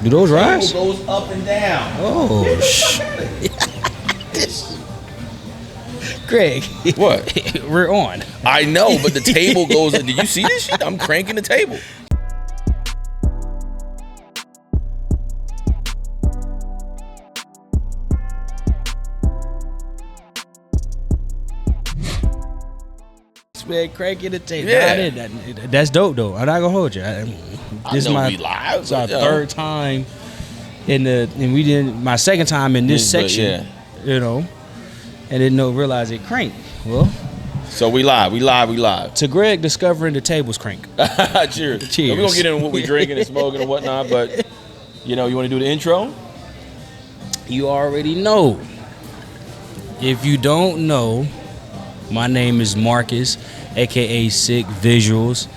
Do those rise? Table goes up and down. Oh, Greg. What? We're on. I know, but the table goes. Did you see this shit? I'm cranking the table. Man, cranking the table. Yeah. That's dope though. I'm not gonna hold you. I This know my we live. it's our third time and we didn't my second time in this section. Yeah. You know, and didn't realize it cranked. Well, So we live. to Greg discovering the tables crank. Cheers. Cheers. We're gonna get into what we drinking and smoking and whatnot, but you want to do the intro? You already know. If you don't know, my name is Markus, aka Sick Visuals,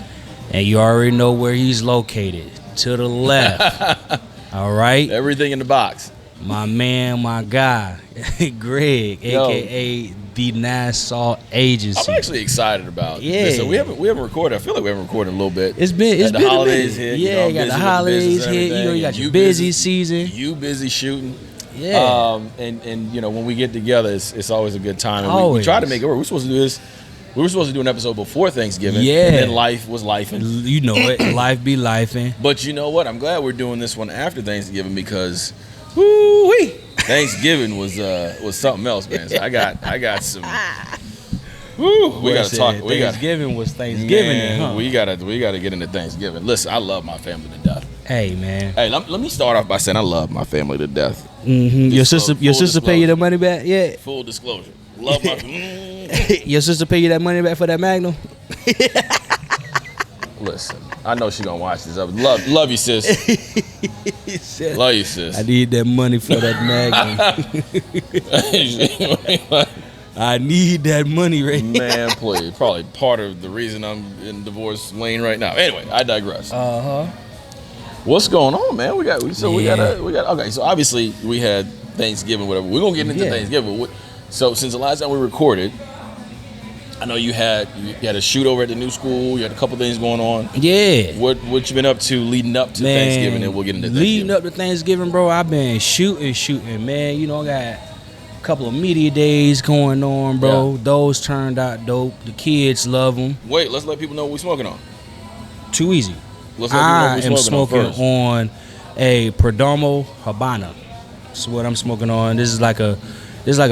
and you already know where he's located. To the left. All right? Everything in the box. My man, my guy, Greg, aka the Nassau Agency. I'm actually excited about. Yeah. Listen, we haven't recorded. I feel like we haven't recorded in a little bit. It's been the been holidays a hit. Yeah, you got the holidays hit. You got your busy season. You busy shooting. Yeah. And when we get together, it's always a good time. And we Always. try to make it work. We're supposed to do this. We were supposed to do an episode before Thanksgiving. Yeah. And then life was lifing. You know it. Life be lifing. But you know what? I'm glad we're doing this one after Thanksgiving because Woo-wee. Thanksgiving was something else, man. So I got some. Woo, we gotta talk. Thanksgiving was Thanksgiving. Man, Huh? we gotta get into Thanksgiving. Listen, I love my family to death. Hey man. Hey, let me start off by saying I love my family to death. Mm-hmm. Your sister Full pay you the money back? Yeah. Full disclosure, love my. Your sister pay you that money back for that Magnum? Listen, I know she gonna watch this. I love you, sis. Love you, sis. I need that money for that Magnum. I need that money right now. Man, please. Probably part of the reason I'm in divorce lane right now. Anyway, I digress. What's going on, man? We got. Okay, so obviously we had Thanksgiving, whatever. We're gonna get into Thanksgiving. So since the last time we recorded, I know you had a shoot over at the new school. You had a couple things going on. Yeah. What you been up to leading up to Thanksgiving? And we'll get into Thanksgiving. Leading up to Thanksgiving, bro, I've been shooting, man. You know, I got a couple of media days going on, bro. Yeah. Those turned out dope. The kids love them. Wait, let's let people know what we're smoking on. Too easy. Let's let I people know am what we're smoking smoking on a Perdomo Habana. That's what I'm smoking on. This is like a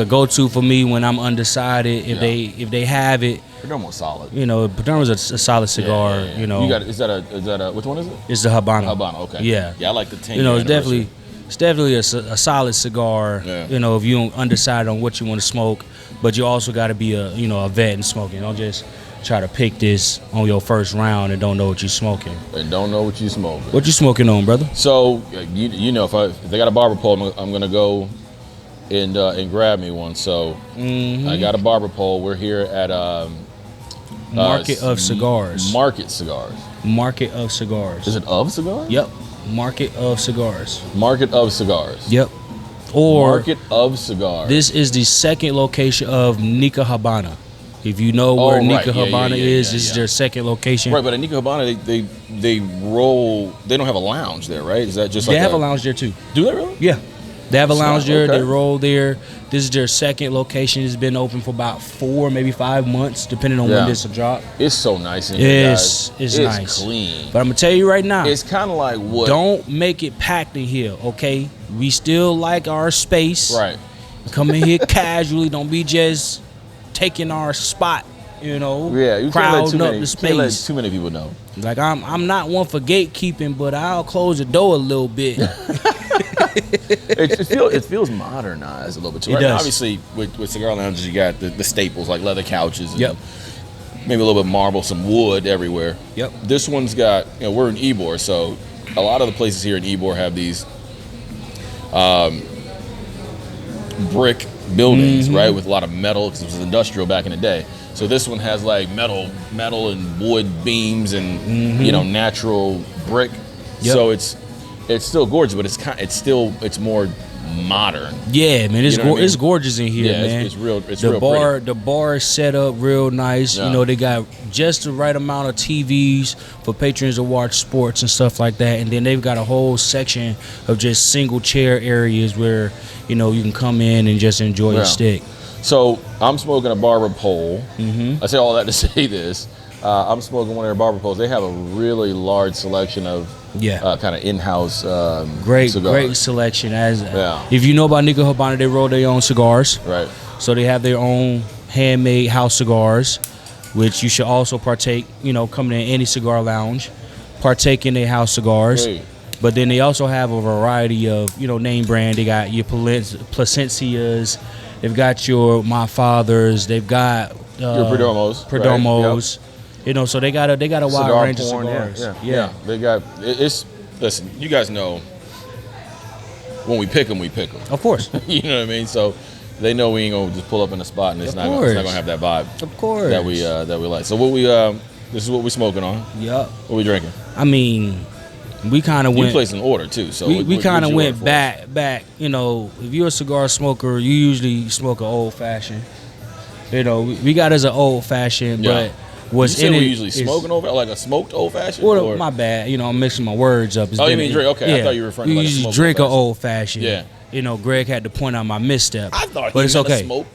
go-to for me when I'm undecided. If they have it, Perdomo's solid. you know, Perdomo's a solid cigar. Yeah. You know, Is that a which one is it? it's the Habana. Habana, okay. Yeah. Yeah, I like the 10. You know, it's definitely a solid cigar. Yeah. You know, if you undecided on what you want to smoke, but you also got to be a vet in smoking. Don't just try to pick this on your first round and don't know what you're smoking. And don't know what you smoking. What you smoking on, brother? So you know, if they got a barber pole, I'm gonna go and grab me one. So I got a barber pole. We're here at Market of Cigars. Market Cigars. Market of Cigars. Is it of cigars? Yep. Market of Cigars. Market of Cigars. Yep. Or Market of Cigars. this is the second location of Nika Habana. If you know where right. Nika Yeah, Habana yeah, is, yeah, this yeah. is their second location. Right, but at Nika Habana, they roll. They don't have a lounge there, right? Is that just They like have a lounge there too. Do they really? Yeah. They have a lounge there. Okay. They roll there. This is their second location. It's been open for about 4, maybe 5 months, depending on when this will drop. It's so nice in here, It's guys. nice. Clean. But I'm gonna tell you right now, It's kind of like what? don't make it packed in here, okay? We still like our space. Right. Come in here casually. Don't be just taking our spot. You know, Yeah, you crowding can't up let the can't let space. too many people know. Like I'm not one for gatekeeping, but I'll close the door a little bit. It feels modernized a little bit too. It Right? does. Obviously, with cigar lounges, you got the staples like leather couches. And Yep. Maybe a little bit of marble, some wood everywhere. Yep. This one's got. We're in Ybor, so a lot of the places here in Ybor have these brick buildings, right, with a lot of metal because it was industrial back in the day. So this one has like metal and wood beams and natural brick. Yep. So it's still gorgeous, but it's more modern. Yeah, man, it's You know what I mean? it's gorgeous in here, Yeah, man. it's real. It's the real bar, pretty. the bar is set up real nice. Yeah. You know, they got just the right amount of TVs for patrons to watch sports and stuff like that. And then they've got a whole section of just single chair areas where you know you can come in and just enjoy your stick. So I'm smoking a barber pole. Mm-hmm. I say all that to say this. I'm smoking one of their barber poles. They have a really large selection of kind of in-house Great cigars. selection. Yeah. If you know about Nico Habana, they roll their own cigars. Right. So they have their own handmade house cigars, which you should also partake. You know, coming in any cigar lounge, partake in their house cigars. Great. But then they also have a variety of name brand. They got your Placencias. They've got your My Fathers. They've got Your Perdomos. Perdomos. Right? Yep. So they got a wide Cigar range porn, of cigars. Yeah. They got it's. Listen, you guys know when we pick them, we pick them. Of course. You know what I mean? So they know we ain't gonna just pull up in a spot and it's not gonna have that vibe. Of course. That we like. So what we this is what we smoking on. Yep. What we drinking? I mean, we kind of went. You placed an order too, so we kind of went order back. You know, if you're a cigar smoker, you usually smoke an old fashioned. You know, we got as an old fashioned, but what's you in it? We usually smoking over like a smoked old fashioned. Well, my bad. You know, I'm mixing my words up. You mean drink? Okay, I thought you were referring to like a usually smoked drink an old-fashioned. old fashioned. Yeah. You know, Greg had to point out my misstep. I thought, but it's okay. Smoke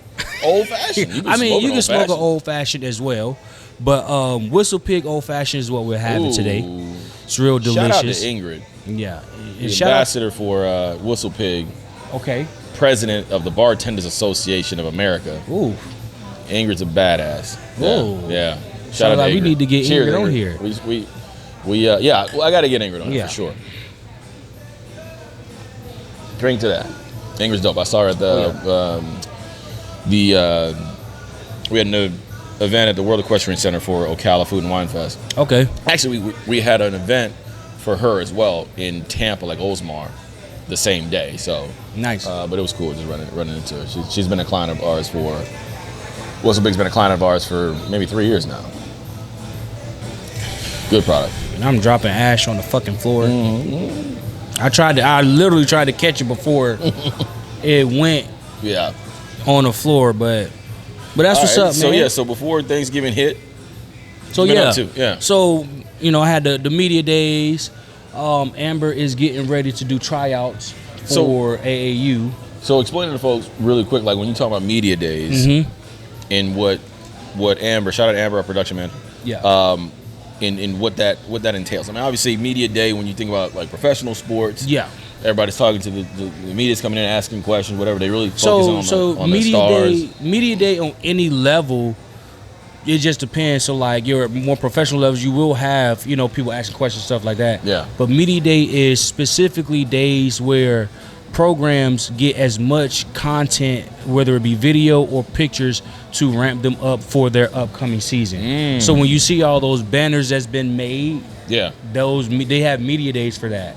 old fashioned. I mean, you can smoke an old fashioned as well, but Whistle Pig old fashioned is what we're having today. It's real delicious. Shout out to Ingrid. Yeah, the ambassador for Whistle Pig. Okay. President of the Bartenders Association of America. Ooh. Ingrid's a badass. Whoa. Yeah. Shout out to Ingrid. We need to get Cheers, Ingrid on here. Well, I got to get Ingrid on here for sure. Drink to that. Ingrid's dope. I saw her at we had an event at the World Equestrian Center for Ocala Food and Wine Fest. Okay. Actually, we had an event for her as well in Tampa, like Oldsmar, the same day. So nice. But it was cool just running into her. She's been a client of ours for. Whistle Pig's been a client of ours for maybe 3 years now. Good product. And I'm dropping ash on the fucking floor. Mm-hmm. I literally tried to catch it before it went on the floor, but that's what's up, man. So before Thanksgiving hit, So I had the media days. Amber is getting ready to do tryouts for AAU. So explain to the folks really quick, like when you talk about media days and what Amber, shout out to Amber, our production manager. Yeah. In what that entails. I mean, obviously, media day, when you think about like professional sports, everybody's talking to the media's coming in asking questions, whatever. They really focus on the stars. Media day on any level, it just depends. So like your more professional levels, you will have people asking questions, stuff like that. Yeah. But media day is specifically days where programs get as much content, whether it be video or pictures, to ramp them up for their upcoming season. So when you see all those banners that's been made, they have media days for that.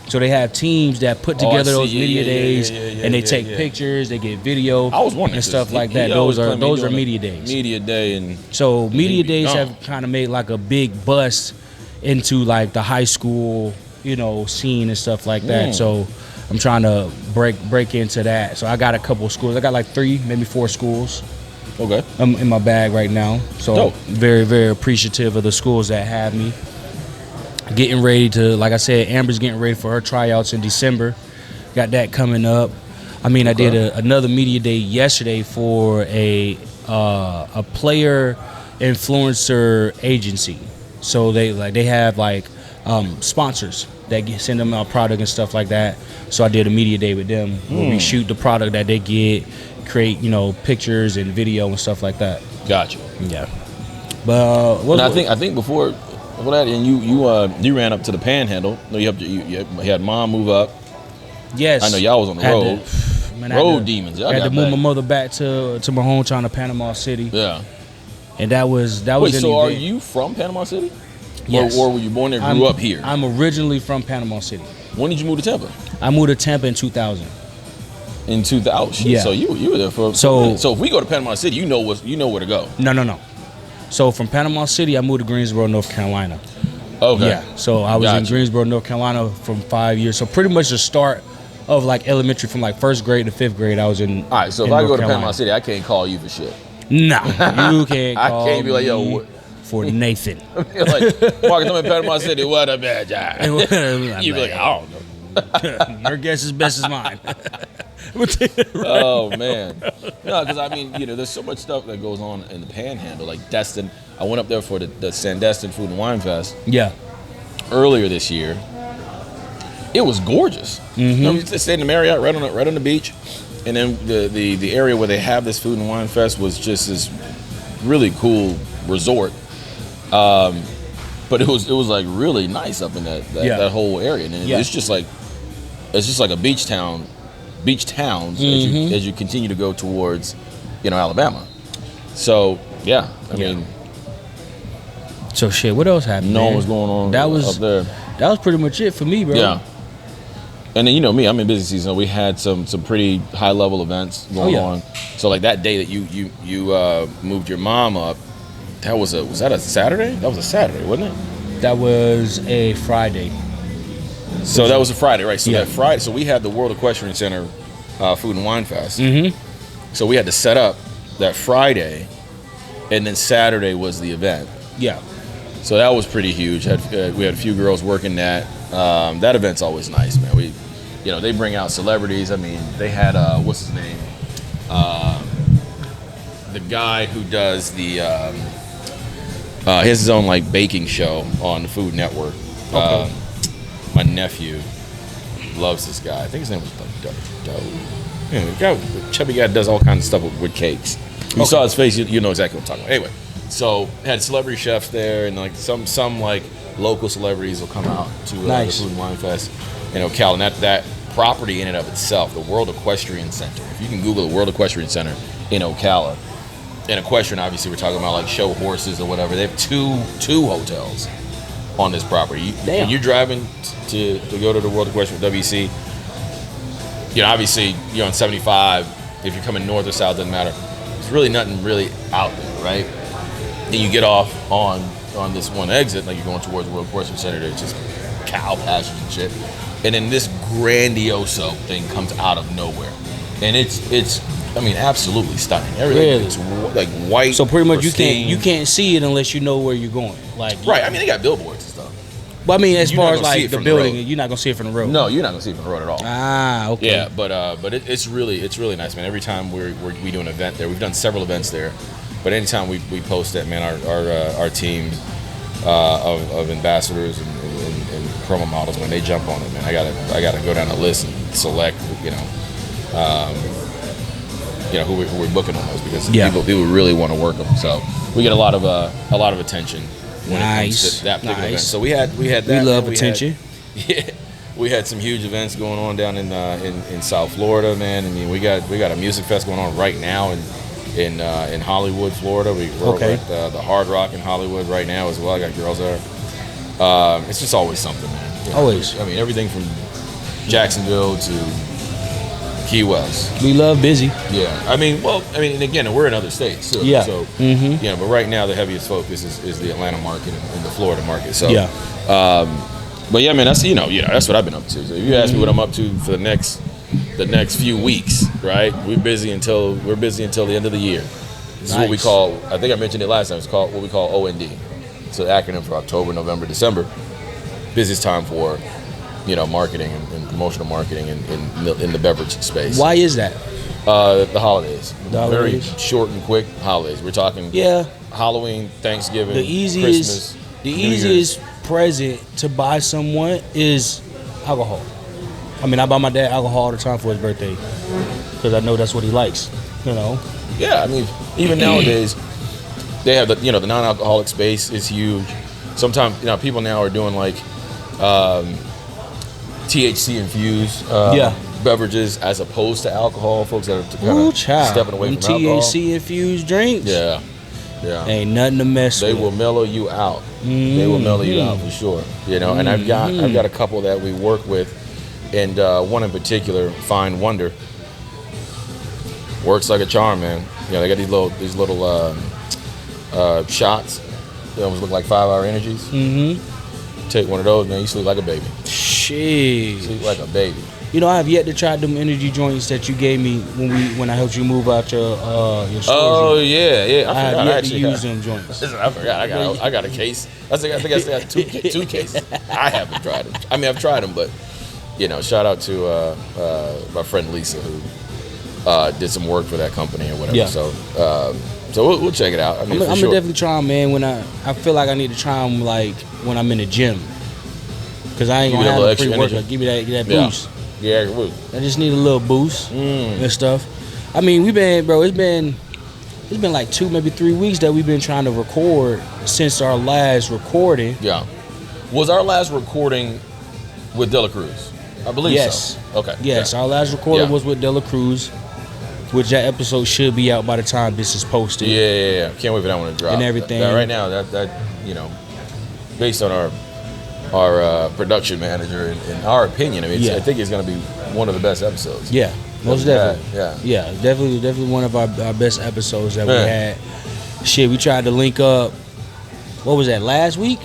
So they have teams that put together those media days, and they take pictures, they get video, I was wondering and stuff like that. Those are media days. Media day and so media days have kind of made like a big bust into like the high school, scene and stuff like that. So I'm trying to break into that. So I got a couple of schools. I got like 3, maybe 4 schools. Okay. I'm in my bag right now. So dope. Very, very appreciative of the schools that have me. Getting ready to, like I said, Amber's getting ready for her tryouts in December. Got that coming up. I mean, I did another media day yesterday for a player influencer agency. So they have sponsors that send them out product and stuff like that. So I did a media day with them where we shoot the product that they get, create pictures and video and stuff like that. Gotcha. Yeah. But I think before that, and you ran up to the Panhandle. No, you had Mom move up. Yes. I know y'all was on the road. Road demons. Y'all I had got to move back. my mother back to my hometown of Panama City. Yeah. And that was. Wait, so are you from Panama City? Yes. Or were you born there, grew up here? I'm originally from Panama City. When did you move to Tampa? I moved to Tampa in 2000. In 2000. Yeah. So you were there for. So if we go to Panama City, you know where to go. No. So from Panama City, I moved to Greensboro, North Carolina. Okay. Yeah. So I was in Greensboro, North Carolina for 5 years. So pretty much the start of like elementary from like 1st grade to 5th grade. I was in. All right, so if I go to Panama City, I can't call you for shit. Nah, you can't call I can't be like, yo, me for Nathan. Like, Marcus, I'm in Panama City. What a bad job. You'd be like, I don't know. Your guess is best as mine. Oh man, no, because I mean, there's so much stuff that goes on in the Panhandle. Like Destin, I went up there for the Sandestin Food and Wine Fest. Yeah. Earlier this year, it was gorgeous. We stayed in the Marriott right on the beach, and then the area where they have this Food and Wine Fest was just this really cool resort. But it was like really nice up in that whole area, and it's just like a beach towns as you continue to go towards Alabama. So yeah, I mean. So shit, what else happened? Knowing what's going on up there. That was pretty much it for me, bro. Yeah. And then me, I'm in busy season. We had some pretty high level events going on. So like that day that you moved your mom up, was that a Saturday? That was a Saturday, wasn't it? That was a Friday. So that was a Friday, right? So that Friday, so we had the World Equestrian Center Food and Wine Fest. So we had to set up that Friday, and then Saturday was the event. Yeah. So that was pretty huge. We had a few girls working that. That event's always nice, man. They bring out celebrities. I mean, they had what's his name? The guy who does the he has his own like baking show on the Food Network. Okay. My nephew loves this guy. I think his name was the chubby guy does all kinds of stuff with cakes. You saw his face, you know exactly what I'm talking about. Anyway. So had celebrity chefs there, and like some like local celebrities will come out to the Food and Wine Fest in Ocala. And that property in and of itself, the World Equestrian Center. If you can Google the World Equestrian Center in Ocala, and equestrian, obviously we're talking about like show horses or whatever. They have two hotels on this property. When you're driving to go to the World Equestrian WC, obviously you're on 75. If you're coming north or south, doesn't matter. There's really nothing really out there, right? Then you get off on this one exit, like you're going towards the World Equestrian Center. There's just cow pastures and shit, and then this grandioso thing comes out of nowhere, and it's I mean absolutely stunning. Everything is like white. So pretty much pristine. you can't see it unless you know where you're going. Like right. I mean they got billboards and stuff. But I mean as You're far not as gonna see like it the from the building, road. you're not gonna see it from the road. No, you're not gonna see it from the road at all. Ah, okay. Yeah, but it's really nice, man. Every time we do an event there, we've done several events there. But anytime we post that, man, our team of ambassadors and promo models, when they jump on it, man, I gotta go down the list and select, who we're booking on those because people really want to work them. So we get a lot of attention when it comes to that particular event. So we had that. We love attention. We had some huge events going on down in South Florida, man. I mean, we got a music fest going on right now in Hollywood, Florida. We're over at the Hard Rock in Hollywood right now as well. I got girls there. It's just always something, man. Always. I mean, everything from Jacksonville to Key West. We love busy. Yeah. I mean, and again, we're in other states too. Yeah. So, but right now the heaviest focus is the Atlanta market and the Florida market. So, but yeah, man, that's that's what I've been up to. So if you ask me what I'm up to for the next few weeks, right? We're busy until the end of the year. This is what we call. I think I mentioned it last time. It's called what we call OND. It's an acronym for October, November, December. Busiest time for marketing and promotional marketing in the beverage space. Why is that? The holidays. Very short and quick holidays. We're talking Halloween, Thanksgiving, Christmas. The easiest present to buy someone is alcohol. I mean, I buy my dad alcohol all the time for his birthday because I know that's what he likes. Yeah, I mean, even nowadays they have the non-alcoholic space is huge. Sometimes people now are doing like THC infused beverages as opposed to alcohol. Folks that are kind of stepping away from alcohol. THC infused drinks. Yeah. Ain't nothing to mess with. They will mellow you out. They will mellow you out for sure. And I've got a couple that we work with, and one in particular, Fine Wonder, works like a charm, man. They got these little shots. They almost look like 5-hour energies. Take one of those, man. You sleep like a baby. Shit. Sleep like a baby. I have yet to try them energy joints that you gave me when I helped you move out your storage. Oh yeah. I have yet to use them joints. Listen, I forgot. I got a case. I think I still have two cases. I haven't tried them. I mean, I've tried them, but shout out to my friend Lisa who did some work for that company or whatever. Yeah. So we'll check it out. I mean, I'm gonna definitely try them, man. When I feel like I need to try them, like when I'm in the gym, because I ain't gonna have a pre-workout. Give me that boost. Yeah, I just need a little boost and stuff. I mean, it's been like 2, maybe 3 weeks that we've been trying to record since our last recording. Yeah. Was our last recording with Dela Cruz? I believe so. Okay. Yes, yeah. our last recording was with Dela Cruz, which that episode should be out by the time this is posted. Yeah. Can't wait for that one to drop. And everything. Right now, that based on our production manager, in our opinion, I mean, I think it's going to be one of the best episodes. Yeah, most definitely. Yeah, definitely one of our best episodes that we had. Shit, we tried to link up. What was that? Last week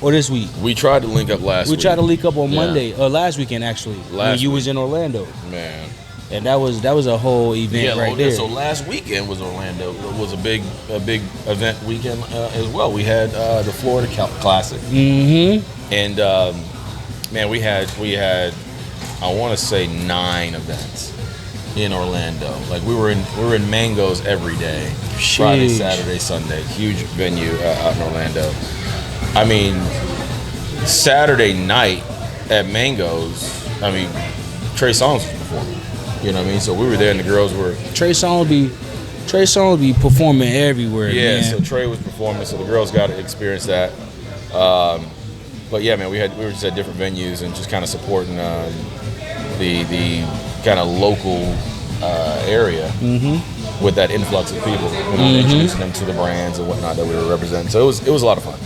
or this week? We tried to link up last week. We tried to link up on Monday or last weekend actually. When you was in Orlando. Man. And that was a whole event right there. So last weekend was Orlando. It was a big event weekend as well. We had the Florida Classic. Mm-hmm. And man, we had I want to say 9 events in Orlando. Like we were in Mango's every day. Sheesh. Friday, Saturday, Sunday. Huge venue out in Orlando. I mean, Saturday night at Mango's. I mean, Trey Songz was performing. You know what I mean? So we were there, and the girls were. Trey Songz be performing everywhere. Yeah, man. so Trey was performing, so the girls got to experience that. But yeah, man, we were just at different venues and just kind of supporting the kind of local area with that influx of people, introducing them to the brands and whatnot that we were representing. So it was a lot of fun.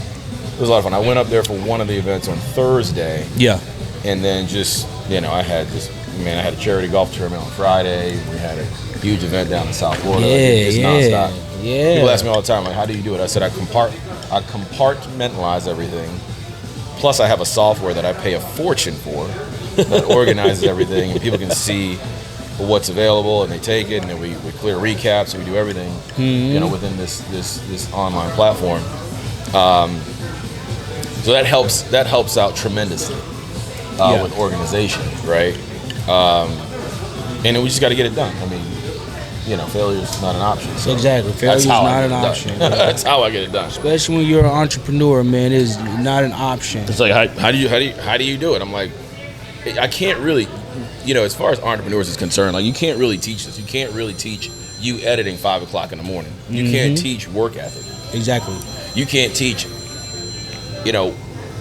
It was a lot of fun. I went up there for one of the events on Thursday. Yeah. And then just I had a charity golf tournament on Friday. We had a huge event down in South Florida. It's nonstop. Yeah. People ask me all the time, like, how do you do it? I said, I compartmentalize everything. Plus, I have a software that I pay a fortune for that organizes everything, and people can see what's available, and they take it, and then we clear recaps, and we do everything, within this online platform. So that helps out tremendously with organization, right? And we just got to get it done. I mean, failure is not an option. So exactly, failure is not an option. That's how I get it done. Especially when you're an entrepreneur, man, it is not an option. It's like how do you do it? I'm like, I can't really, as far as entrepreneurs is concerned, like you can't really teach this. You can't really teach you editing 5 o'clock in the morning. You can't teach work ethic. Exactly. You can't teach.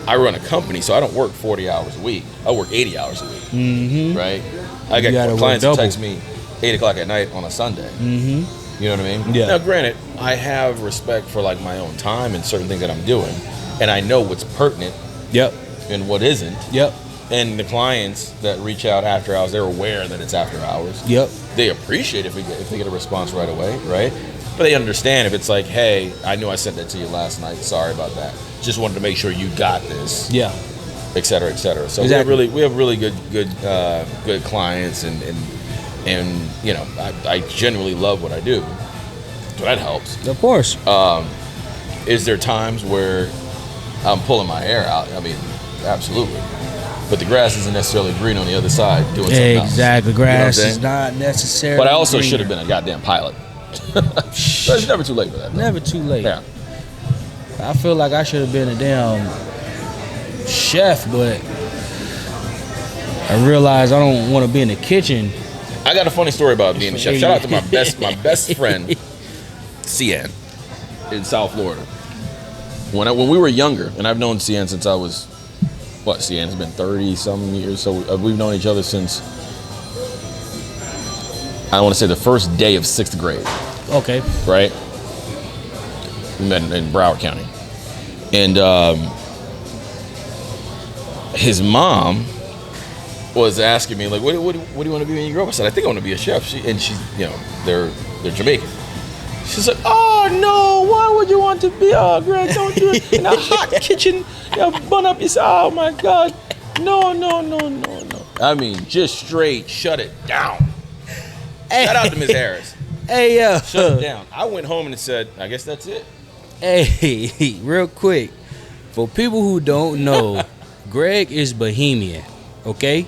I run a company, so I don't work 40 hours a week. I work 80 hours a week, right? I got clients that text me 8 o'clock at night on a Sunday. You know what I mean? Yeah. Now, granted, I have respect for like my own time and certain things that I'm doing, and I know what's pertinent. Yep. And what isn't. Yep. And the clients that reach out after hours, they're aware that it's after hours. Yep. They appreciate if they get a response right away, right? But they understand if it's like, hey, I knew I sent that to you last night. Sorry about that. Just wanted to make sure you got this. Yeah. Et cetera, et cetera. So exactly. we have really good clients, and I genuinely love what I do. So that helps. Of course. Is there times where I'm pulling my hair out? I mean, absolutely. But the grass isn't necessarily green on the other side doing something else. Exactly. Grass is not necessarily But I also should have been a goddamn pilot. But it's never too late for that. Though. Never too late. Yeah. I feel like I should have been a damn chef, but I realize I don't want to be in the kitchen. I got a funny story about being a chef. Shout out to my best friend, Cian, in South Florida. When we were younger, and I've known Cian since I was, Cian's been 30-some years, so we've known each other since, I want to say the first day of 6th grade. Okay. Right? We met in Broward County. And his mom was asking me, like, what do you want to be when you grow up? I said, I think I want to be a chef. They're Jamaican. She's like, oh, no, why would you want to be, Greg, don't do it in a hot kitchen, bun up yourself, oh, my God. No. I mean, just straight shut it down. Hey. Shout out to Miss Harris. Hey, Shut it down. I went home and said, I guess that's it. Hey, real quick. For people who don't know, Greg is Bohemian, okay?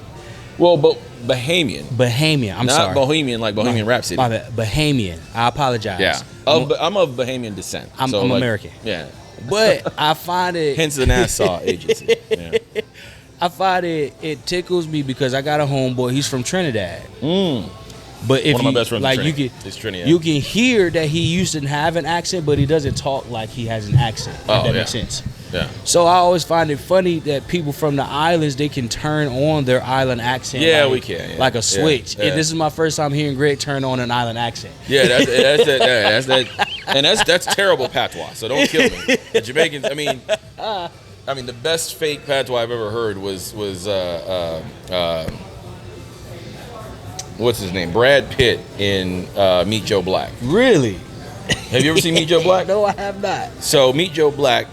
Well, but Bahamian. I'm not sorry. Not Bohemian like Bohemian Rhapsody. My bad. Bahamian. I apologize. Yeah. I'm of Bahamian descent. I'm American. Yeah. But I find it... Hence the Nassau agency. Yeah. I find it tickles me because I got a homeboy. He's from Trinidad. But if one of my best friends like you can hear that he used to have an accent, but he doesn't talk like he has an accent. If that makes sense. Yeah. So I always find it funny that people from the islands, they can turn on their island accent. Yeah, like, we can. Yeah. Like a switch. Yeah. And this is my first time hearing Greg turn on an island accent. Yeah, that's that. And that's terrible patois. So don't kill me. The Jamaicans. I mean, the best fake patois I've ever heard was what's his name? Brad Pitt in Meet Joe Black. Really? Have you ever seen Meet Joe Black? No, I have not. So Meet Joe Black,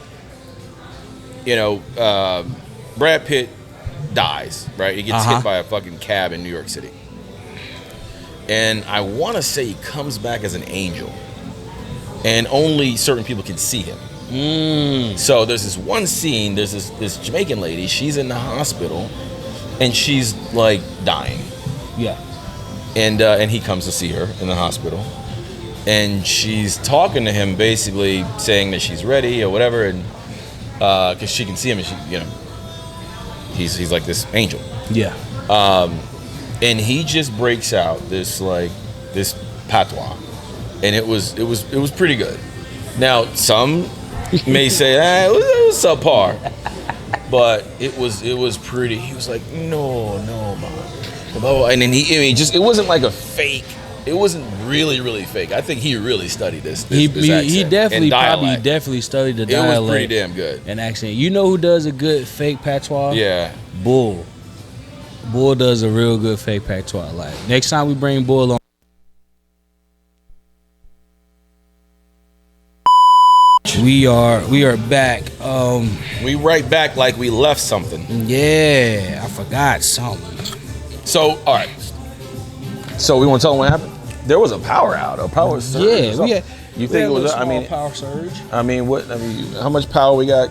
Brad Pitt dies, right? He gets hit by a fucking cab in New York City. And I want to say he comes back as an angel. And only certain people can see him. So there's this one scene, there's this Jamaican lady, she's in the hospital, and she's like dying. Yeah. And he comes to see her in the hospital. And she's talking to him, basically saying that she's ready or whatever, and because she can see him, and she, he's like this angel. Yeah. And he just breaks out this patois, and it was pretty good. Now some may say it was subpar, but it was pretty. He was like, no, man, and then it wasn't like a fake. It wasn't really fake. I think he really studied this He accent definitely studied the dialect. It was pretty damn good. And accent. You know who does a good fake patois? Yeah. Bull. Bull does a real good fake patois. Like next time we bring Bull on. We are back. We right back like we left something. Yeah, I forgot something. So all right. So we want to tell them what happened? There was a power surge. Yeah, you think it was? Power surge. How much power we got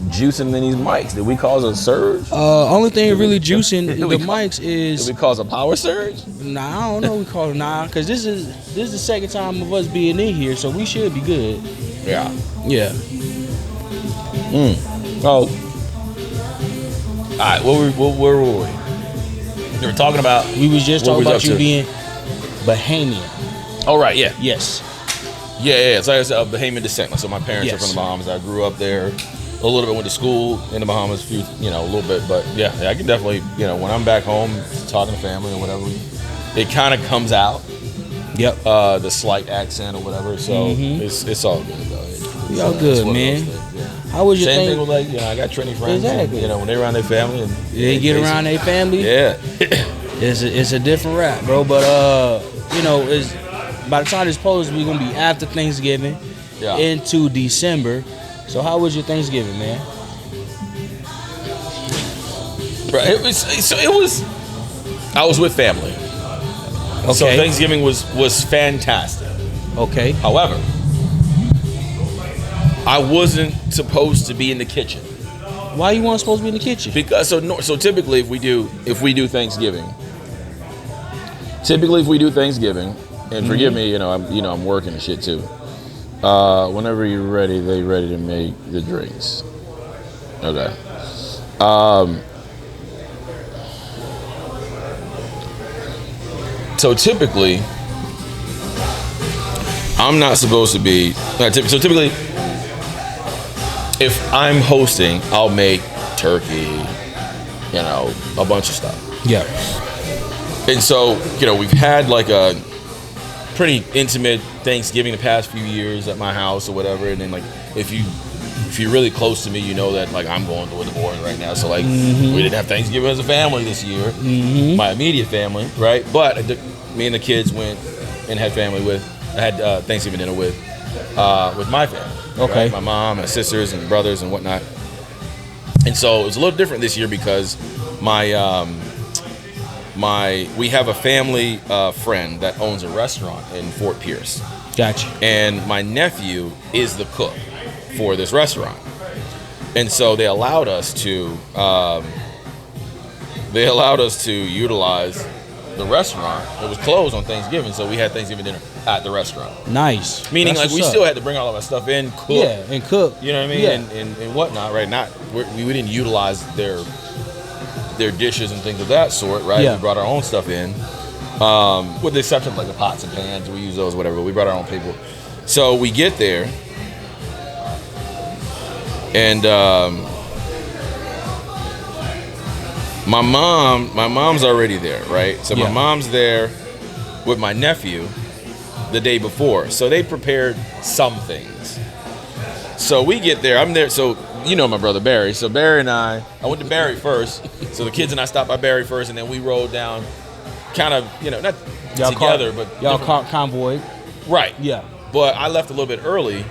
juicing in these mics? Did we cause a surge? Only thing really juicing the mics is. Did we cause a power surge? Nah, I don't know. We call it because this is the second time of us being in here, so we should be good. Yeah. Yeah. Oh. All right. Where were we? You were talking about. We was just talking about you being Bahamian. Oh right, yeah. Yes. Yeah. So I was of Bahamian descent. So my parents are from the Bahamas. I grew up there. A little bit went to school in the Bahamas. A little bit, but yeah, I can definitely, when I'm back home talking to family or whatever, it kind of comes out. Yep. The slight accent or whatever. So it's all good though. We all good, man. Yeah. How was your Same thing with I got Trini friends. Exactly. And, when they're around their family and they get around their family. Yeah. It's a different rap, bro. But it's by the time this post, we're gonna be after Thanksgiving into December. So how was your Thanksgiving, man? Bro, it was. I was with family. Okay. So Thanksgiving was fantastic. Okay. However, I wasn't supposed to be in the kitchen. Why you weren't supposed to be in the kitchen? Because so typically if we do Thanksgiving, and forgive me, I'm working and shit too. Whenever you're ready, they ready to make the drinks. Okay. So typically, I'm not supposed to be. So typically, if I'm hosting, I'll make turkey, a bunch of stuff. Yeah. And so, we've had like a pretty intimate Thanksgiving the past few years at my house or whatever. And then if you're really close to me, you know that I'm going through a divorce right now. So we didn't have Thanksgiving as a family this year, my immediate family, right? But me and the kids went and had Thanksgiving dinner with my family. Okay. Right? My mom, my sisters, and brothers and whatnot. And so it was a little different this year because my we have a family friend that owns a restaurant in Fort Pierce. Gotcha. And my nephew is the cook for this restaurant. And so they allowed us to utilize the restaurant. It was closed on Thanksgiving, so we had Thanksgiving dinner at the restaurant. Nice. Meaning, That's like, we what's still up. had to bring all of our stuff in, cook. Yeah, and cook. You know what I mean? Yeah. And whatnot, right? We didn't utilize their dishes and things of that sort, right? Yeah. We brought our own stuff in, with the exception of like the pots and pans. We use those, whatever. But we brought our own people. So we get there, and my mom's already there, right? So my mom's there with my nephew the day before. So they prepared some things. So we get there. I'm there. So you know my brother Barry. So Barry and I went to Barry first. So the kids and I stopped by Barry first, and then we rode down, kind of, not Y'all together, but y'all convoy. right. Yeah. But I left a little bit early.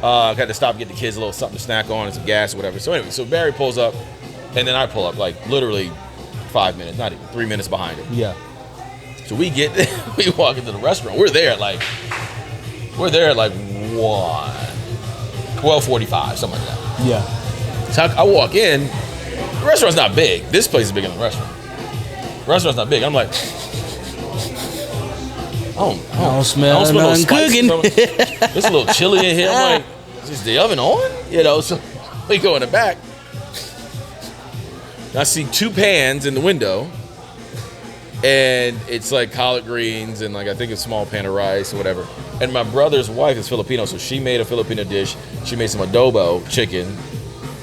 I had to stop and get the kids a little something to snack on and some gas or whatever. So anyway, so Barry pulls up, and then I pull up, like literally 5 minutes, not even 3 minutes behind him. Yeah. So we get there, we walk into the restaurant. We're there at like 12:45, something like that. Yeah. So I walk in. The restaurant's not big. This place is bigger than the restaurant. The restaurant's not big. I'm like, I don't smell no nothing spice. cooking. It's a little chilly in here. I'm like, is the oven on? So we go in the back. I see 2 pans in the window, and it's like collard greens and like I think a small pan of rice or whatever. And my brother's wife is Filipino, so she made a Filipino dish. She made some adobo chicken.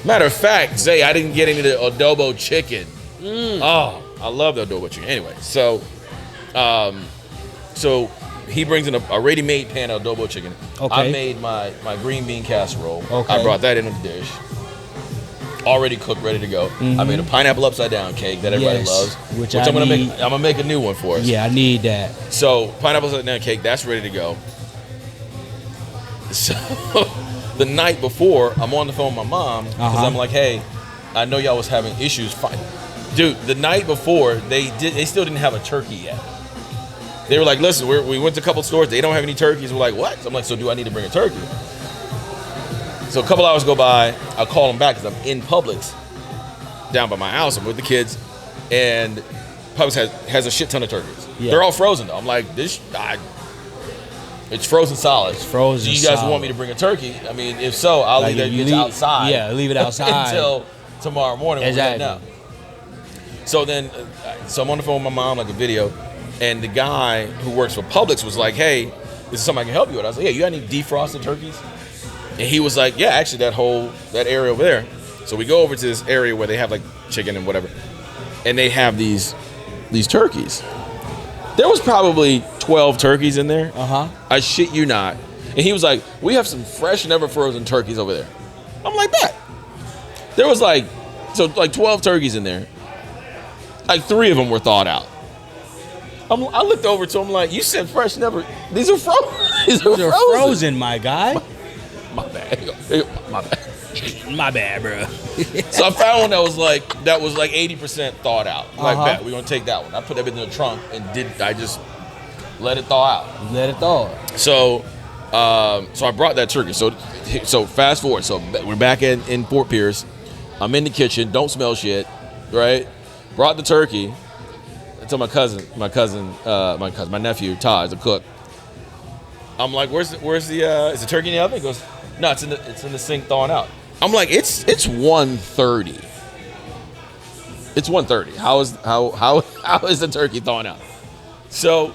Matter of fact, Zay, I didn't get any of the adobo chicken. Oh, I love the adobo chicken. Anyway, so he brings in a ready-made pan of adobo chicken. Okay. I made my green bean casserole. Okay. I brought that in the dish. Already cooked, ready to go. I made a pineapple upside down cake that everybody loves, which I'm gonna make a new one for us. Yeah, I need that. So pineapple upside down cake, that's ready to go. So the night before, I'm on the phone with my mom because I'm like, hey, I know y'all was having issues. Dude, the night before they still didn't have a turkey yet. They were like, listen, we went to a couple stores. They don't have any turkeys. We're like, what? So I'm like, so do I need to bring a turkey? So a couple hours go by. I call them back because I'm in Publix down by my house. I'm with the kids, and Publix has a shit ton of turkeys. Yeah. They're all frozen though. I'm like, it's frozen solid. It's frozen. Do you guys want me to bring a turkey? I mean, if so, I'll leave that bitch outside. Yeah, leave it outside until tomorrow morning. Exactly. So then, so I'm on the phone with my mom, like a video, and the guy who works for Publix was like, hey, this is something I can help you with. I was like, yeah, you got any defrosted turkeys? And he was like, yeah, actually that area over there. So we go over to this area where they have like chicken and whatever, and they have these turkeys. There was probably 12 turkeys in there. I shit you not. And he was like, we have some fresh, never frozen turkeys over there. I'm like, bet. There was like 12 turkeys in there. Like 3 of them were thawed out. I looked over to him like, you said fresh, never. These are frozen. These are frozen, my guy. My bad. My bad. My bad, bro. So I found one that was like 80% thawed out. Like, bet, we're gonna take that one. I put that in the trunk and I just let it thaw out. Let it thaw. So I brought that turkey. So fast forward. So we're back in Fort Pierce. I'm in the kitchen. Don't smell shit. Right? Brought the turkey. I told my nephew Todd is a cook. I'm like, where's the is the turkey in the oven? He goes, no, it's in the sink thawing out. I'm like, it's 1:30. It's 1:30. How is the turkey thawing out? So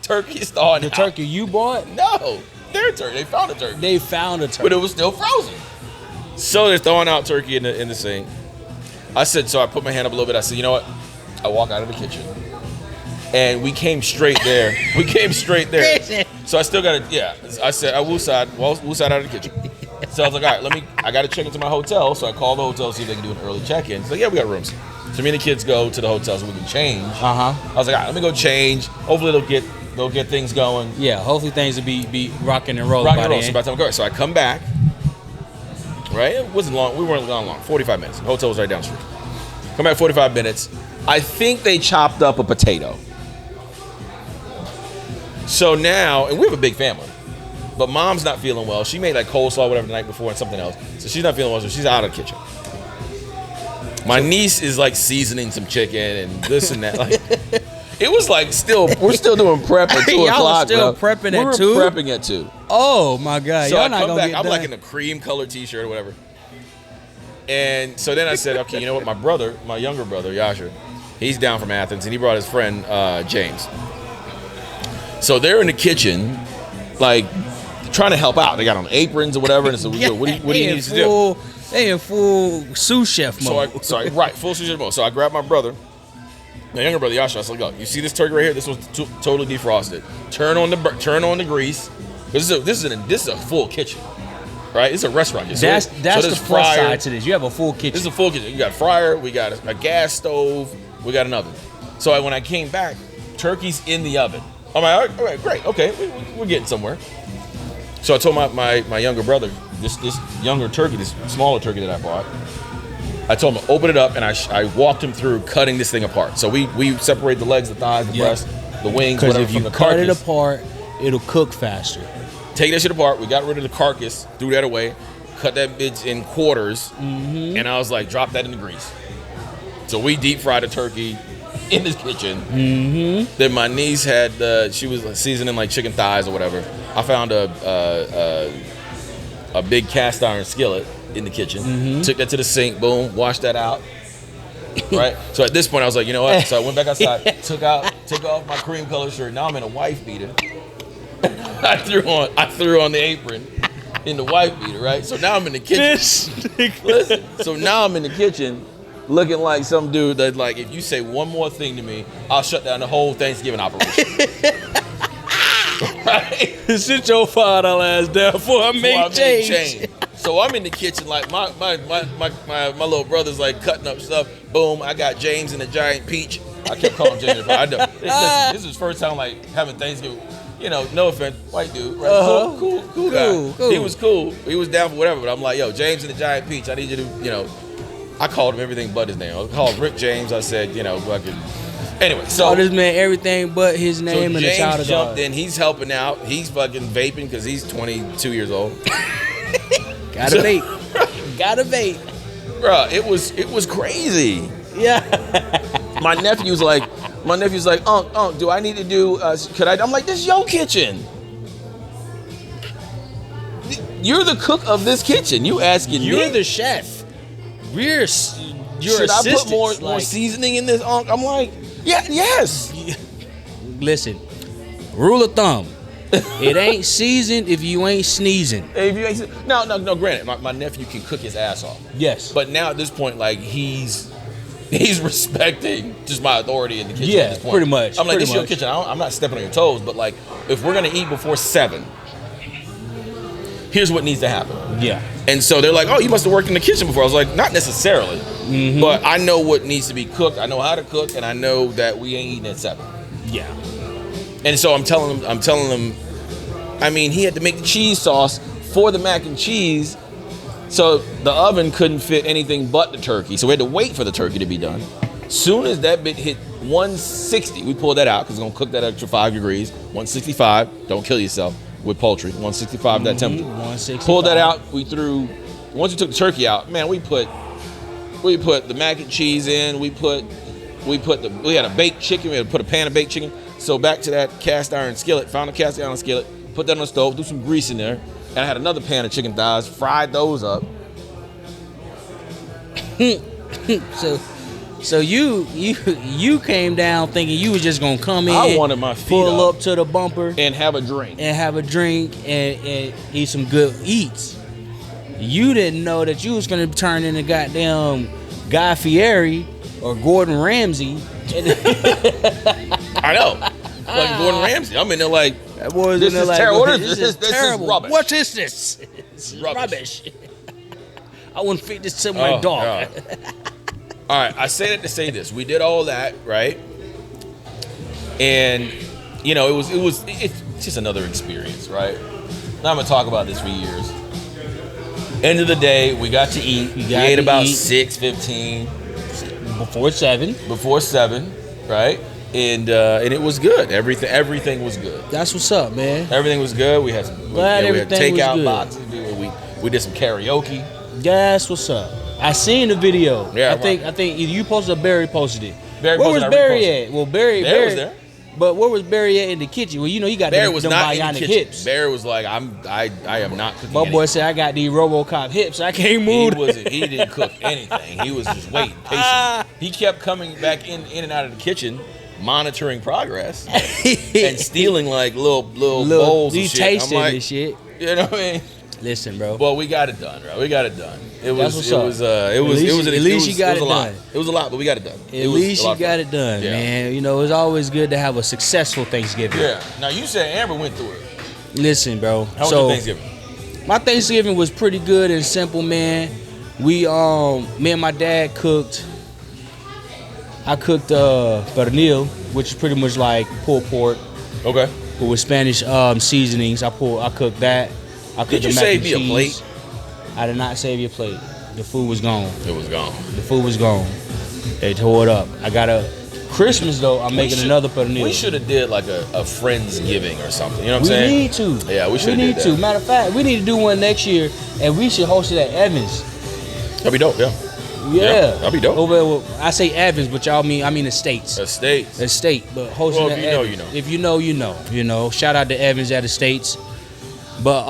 turkey's thawing out. The turkey you bought? No, their turkey. They found a turkey. They found a turkey, but it was still frozen. So they're throwing out turkey in the sink. I said, so I put my hand up a little bit. I said, you know what? I walk out of the kitchen. And we came straight there. So I still got to, I said, I woosad out of the kitchen. So I was like, all right, I got to check into my hotel. So I called the hotel to see if they can do an early check-in. So yeah, we got rooms. So me and the kids go to the hotel so we can change. I was like, all right, let me go change. Hopefully they'll get things going. Yeah, hopefully things will be rocking and rolling by then. So by the time I go, so I come back, right? It wasn't long. We weren't gone long. 45 minutes. The hotel was right down the street. Come back 45 minutes. I think they chopped up a potato. So now, and we have a big family, but mom's not feeling well. She made like coleslaw, whatever, the night before and something else. So she's not feeling well, so she's out of the kitchen. My niece is like seasoning some chicken and this and that. Like, it was like we're still doing prep at 2 Y'all o'clock. still bro. prepping at 2? We were prepping at 2. Oh my God! So Y'all I not come gonna back. get I'm done. like in a cream colored t-shirt or whatever. And so then I said, okay, you know what? My brother, my younger brother, Yasha, he's down from Athens, and he brought his friend James. So they're in the kitchen, like trying to help out. They got on aprons or whatever. And so, what do you need to do? They in full sous chef mode. Right, full sous chef mode. So I grabbed my brother, my younger brother Yasha. I was like, "Look, you see this turkey right here? This was totally defrosted. Turn on the grease. This is a full kitchen, right? It's a restaurant. That's the plus side to this. You have a full kitchen. This is a full kitchen. You got a fryer. We got a gas stove. We got an oven. So when I came back, turkey's in the oven. I'm like, all right, great, okay, we're getting somewhere. So I told my younger brother, this younger turkey, this smaller turkey that I bought, I told him to open it up, and I walked him through cutting this thing apart. So we separate the legs, the thighs, the breast, the wings, whatever, if you from the cut carcass. it apart, it'll cook faster. Take that shit apart. We got rid of the carcass, threw that away, cut that bitch in quarters, and I was like, drop that in the grease. So we deep fried the turkey in the kitchen. Then my niece had she was seasoning like chicken thighs or whatever. I found a big cast iron skillet in the kitchen. Took that to the sink, boom, washed that out. Right. So at this point I was like, you know what? So I went back outside, took off my cream colored shirt. Now I'm in a wife beater. I threw on the apron in the wife beater, right? So now I'm in the kitchen. Listen. So now I'm in the kitchen looking like some dude that, like, if you say one more thing to me, I'll shut down the whole Thanksgiving operation. Right? Sit your $5 ass down before I make change. So I'm in the kitchen, like my little brother's like cutting up stuff. Boom, I got James and the giant peach. I kept calling James, but I know. Listen, this is his first time like having Thanksgiving. You know, no offense, white dude, right? Cool guy. Cool. He was cool. He was down for whatever. But I'm like, yo, James and the giant peach. I need you to, you know. I called him everything but his name. I called Rick James. I said, you know, fucking. Anyway, so this man everything but his name and the child of God. James jumped in. He's helping out. He's fucking vaping because he's 22 years old. Gotta vape. Bruh, it was crazy. Yeah. My nephew's like, Unc, do I need to do? Could I? I'm like, this is your kitchen. You're the cook of this kitchen. You asking me? You're the chef. Your Should I put more seasoning in this, Unc? I'm like, yes. Listen, rule of thumb. It ain't seasoned if you ain't sneezing. No. Granted, my nephew can cook his ass off. Yes. But now at this point, like he's respecting just my authority in the kitchen. Yeah, at this point. pretty much. I'm like, this is your kitchen. I'm not stepping on your toes. But like, if we're gonna eat before 7, here's what needs to happen. Yeah. And so they're like, oh, you must have worked in the kitchen before. I was like, not necessarily, but I know what needs to be cooked. I know how to cook, and I know that we ain't eating at 7. Yeah. And so I'm telling them, I mean, he had to make the cheese sauce for the mac and cheese, so the oven couldn't fit anything but the turkey. So we had to wait for the turkey to be done. Soon as that bit hit 160, we pulled that out because it's gonna cook that extra 5 degrees. 165, don't kill yourself with poultry. 165 that temperature. 165. Pulled that out. Once we took the turkey out, man, we put the mac and cheese in. We had a baked chicken. We had to put a pan of baked chicken. So back to that cast iron skillet. Found a cast iron skillet. Put that on the stove. Threw some grease in there. And I had another pan of chicken thighs. Fried those up. So you came down thinking you was just gonna come in. I wanted my feet pull up to the bumper and have a drink and eat some good eats. You didn't know that you was gonna turn into goddamn Guy Fieri or Gordon Ramsay. I know, like Gordon Ramsay. I'm in there like, this is terrible. This is terrible. Rubbish. What is this? It's rubbish. I wouldn't feed this to my dog. All right, I say that to say this. We did all that, right? And you know, it's just another experience, right? Now I'm gonna talk about this for years. End of the day, we got to eat. We ate about 6:15. before 7. Before 7, right? And it was good. Everything was good. That's what's up, man. Everything was good. We had we had everything was takeout good. boxes. We did some karaoke. That's what's up. I seen the video. Yeah, I think either you posted or Barry posted it. Barry where posted, was Barry at? Well, Barry was there. But where was Barry at in the kitchen? Well, you know he got Barry them was not bionic in the kitchen. hips. Barry was like, I am not cooking. My boy said I got these RoboCop hips. I can't move. He didn't cook anything. He was just waiting patiently. He kept coming back in and out of the kitchen, monitoring progress and stealing like little bowls He of shit. tasted I'm like, this shit. You know what I mean? Listen, bro. Well, we got it done, bro. We got it done. It was At least you got it done. It was a lot, but we got it done. At least you got it done, man. You know, it's always good to have a successful Thanksgiving. Yeah. Now you said Amber went through it. Listen, bro. How was your Thanksgiving? My Thanksgiving was pretty good and simple, man. We me and my dad cooked. I cooked pernil, which is pretty much like pulled pork. Okay. But with Spanish seasonings. I cooked that. I cooked Did you the mac save and me a cheese. plate? I did not save your plate. The food was gone. It was gone. The food was gone. They tore it up. I got a Christmas though. I'm making another pernil. We should have did like a Friendsgiving or something. You know what I'm We saying? need to. Yeah, we should We have need did to. that. Matter of fact, we need to do one next year, and we should host it at Evans. That'd be dope. Yeah. Yeah, that'd be dope. Over, I say Evans, but y'all I mean Estates. Estates. Estate, but hosting Well, at if you know, Evans. you know. If you know, you know. You know. Shout out to Evans at Estates. But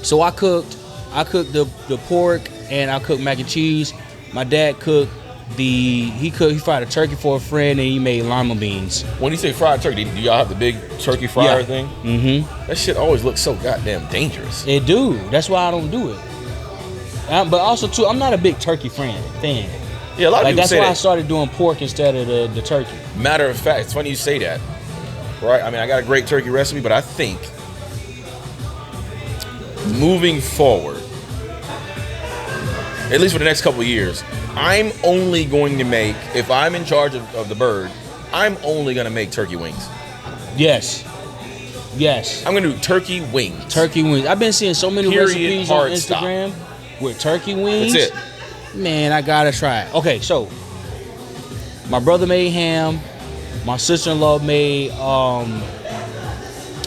so I cooked the pork and I cooked mac and cheese. My dad cooked he fried a turkey for a friend and he made lima beans. When you say fried turkey, do y'all have the big turkey fryer thing? Mm-hmm. That shit always looks so goddamn dangerous. It do. That's why I don't do it. But also too, I'm not a big turkey fan. Yeah, a lot of people That's say why that. I started doing pork instead of the turkey. Matter of fact, it's funny you say that, right? I mean, I got a great turkey recipe, but I think moving forward, at least for the next couple of years, I'm only going to make, if I'm in charge of the bird, I'm only going to make turkey wings. Yes. I'm going to do turkey wings. Turkey wings. I've been seeing so many Period, recipes on hard Instagram with turkey wings. That's it. Man, I gotta try it. Okay, so my brother made ham. My sister-in-law made Well,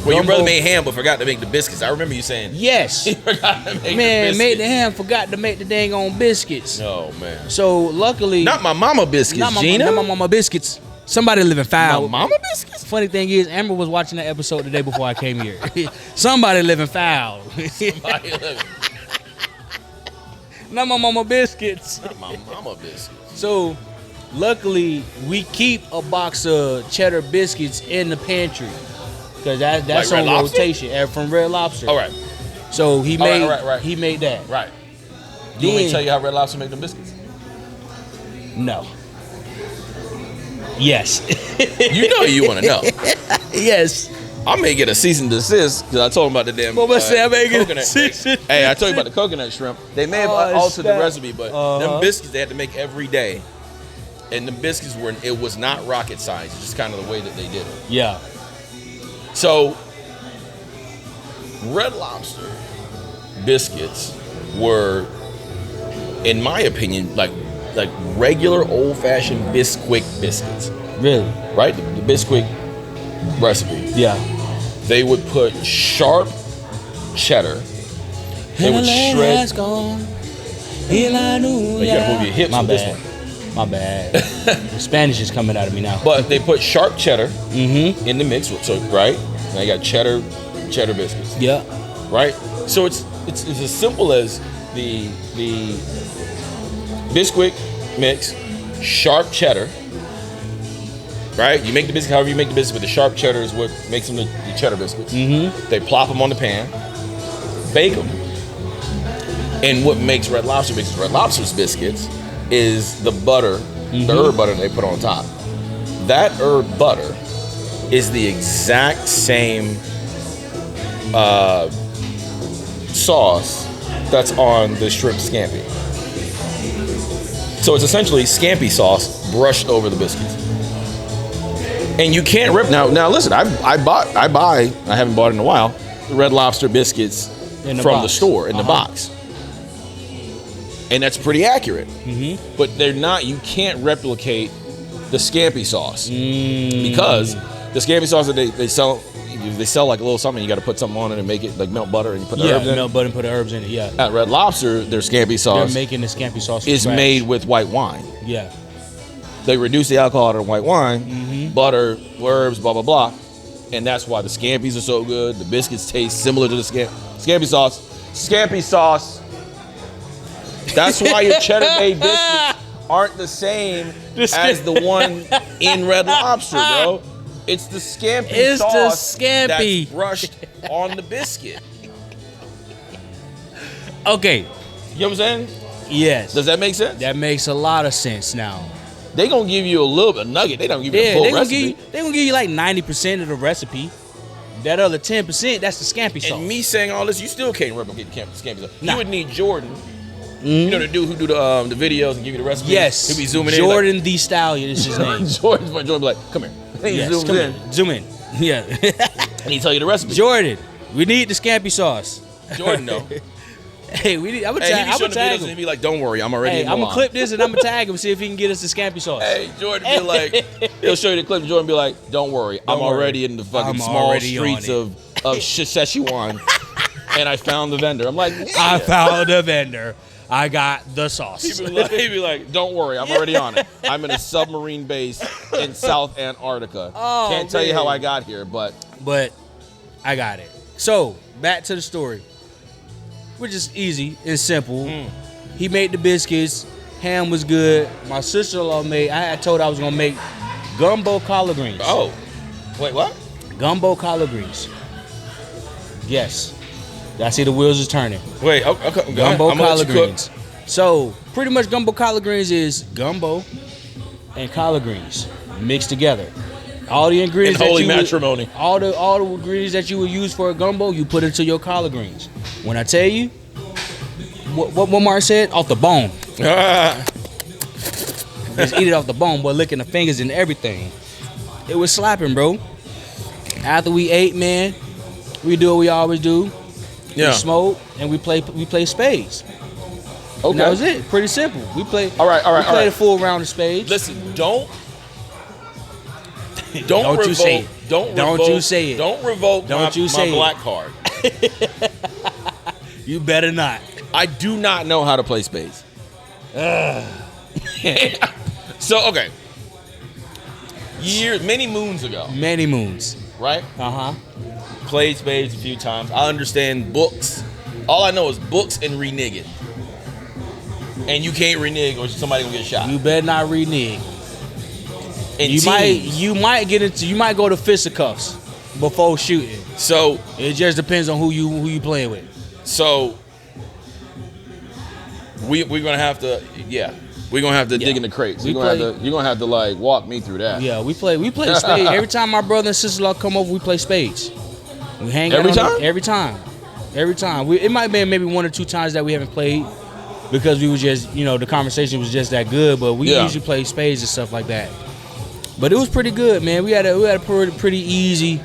your brother made ham but forgot to make the biscuits. I remember you saying Yes. he forgot to make the Man, biscuits. made the ham, forgot to make the dang on biscuits. Oh man. So luckily Not my mama biscuits, not my, Gina. not my mama biscuits. Somebody living foul. My mama biscuits? Funny thing is, Amber was watching that episode the day before I came here. Somebody living foul. Somebody living. Not my mama biscuits. Not my mama biscuits. So, luckily, we keep a box of cheddar biscuits in the pantry because that's Like on Red Lobster? rotation from Red Lobster. All right. So he All made right. he made that. Right. You want me to Then- tell you how Red Lobster make them biscuits? No. Yes. You know you want to know. Yes. I may get a cease and desist because I told him about the damn What say I may get a coconut. cease and Hey, I told you about the coconut shrimp. They may have Oh, altered the snap. recipe, but them biscuits they had to make every day. And the biscuits it was not rocket science. It's just kind of the way that they did it. Yeah. So, Red Lobster biscuits were, in my opinion, like regular old-fashioned Bisquick biscuits. Really? Right? The Bisquick recipe. Yeah. They would put sharp cheddar. They would shred. Oh, you gotta move your hips My with this bad. one. My bad. The Spanish is coming out of me now. But they put sharp cheddar Mm-hmm. in the mix, so right? And they got cheddar biscuits, Yeah. right? So it's as simple as the Bisquick mix, sharp cheddar, right? You make the biscuit however you make the biscuit, but the sharp cheddar is what makes them the cheddar biscuits. Mm-hmm. They plop them on the pan, bake them, and what makes Red Lobster's biscuits is the butter, the herb butter they put on top. That herb butter is the exact same sauce that's on the shrimp scampi. So it's essentially scampi sauce brushed over the biscuits. And you can't rip now listen, I haven't bought it in a while, the Red Lobster biscuits In the from box. the store in the box. and that's pretty accurate. Mm-hmm. But they're not. You can't replicate the scampi sauce because the scampi sauce that they sell like a little something. You got to put something on it and make it like melt butter and you put the herbs in it. Melt butter and put the herbs in it. Yeah. At Red Lobster, their scampi sauce. They're making the scampi sauce. Is made with white wine. Yeah. They reduce the alcohol out of white wine, Mm-hmm. butter, herbs, blah blah blah, and that's why the scampis are so good. The biscuits taste similar to the scampi sauce. Scampi sauce. That's why your Cheddar Bay biscuits aren't the same as the one in Red Lobster, bro. It's the scampi sauce that's brushed on the biscuit. Okay. You know what I'm saying? Yes. Does that make sense? That makes a lot of sense now. They gonna give you a little bit of nugget. They don't give you a full recipe. They gonna give you like 90% of the recipe. That other 10%, that's the scampi sauce. And me saying all this, you still can't replicate the scampi sauce. Nah. You would need Jordan. You know the dude who do the videos and give you the recipes? Yes. He'll be zooming Jordan in. the Stallion is his name. Jordan be like, come here. He zooms come in. in. Zoom in. Yeah. And he tell you the recipe. Jordan, we need the scampi sauce. Jordan, though. Hey, we need. I'm gonna Hey, he be showing tag the videos and him. he be like, don't worry, I'm already Hey, in the I'm gonna line. clip this and I'm gonna tag him see if he can get us the scampi sauce. Hey, Jordan be like, he'll show you the clip. Jordan be like, don't worry, I'm already in the fucking small streets of Szechuan, and I found the vendor. I'm like, yeah. I found a vendor. I got the sauce. He'd be like, don't worry, I'm already on it. I'm in a submarine base in South Antarctica. Oh, Can't tell you how I got here, but I got it. So back to the story, which is easy and simple. He made the biscuits. Ham was good. My sister-in-law made. I had told her I was gonna make gumbo collard greens. Oh, wait, what? Gumbo collard greens. Yes. I see the wheels is turning. Wait, okay, Gumbo collard greens. So pretty much gumbo collard greens is gumbo and collard greens mixed together. All the ingredients in holy matrimony. All the ingredients that you would use for a gumbo, you put into your collard greens. When I tell you what Mark said, off the bone. Just eat it off the bone, boy, licking the fingers and everything. It was slapping, bro. After we ate, man, we do what we always do. Yeah. We smoke and we play spades. Okay. And that was it. Pretty simple. We play. All right. We played a full round of spades. Listen, don't Don't revoke, you say it. Don't you say it. Don't revoke Don't you say my it. black card. You better not. I do not know how to play spades. So, okay. Many moons ago, Many moons. right? Uh-huh. Played spades a few times. I understand books. All I know is books and reneging. And you can't renege or somebody gonna get shot. You better not renege. And You teams. might go to fisticuffs before shooting. So It just depends on who you playing with. we're gonna have to dig in the crates. You're gonna have to like walk me through that. Yeah, we play spades. Every time my brother and sister-in-law come over, we play spades. We hang out Every time? Every time. It might be maybe one or two times that we haven't played because we was just, the conversation was just that good, but we usually play spades and stuff like that. But it was pretty good, man. We had a pretty easy,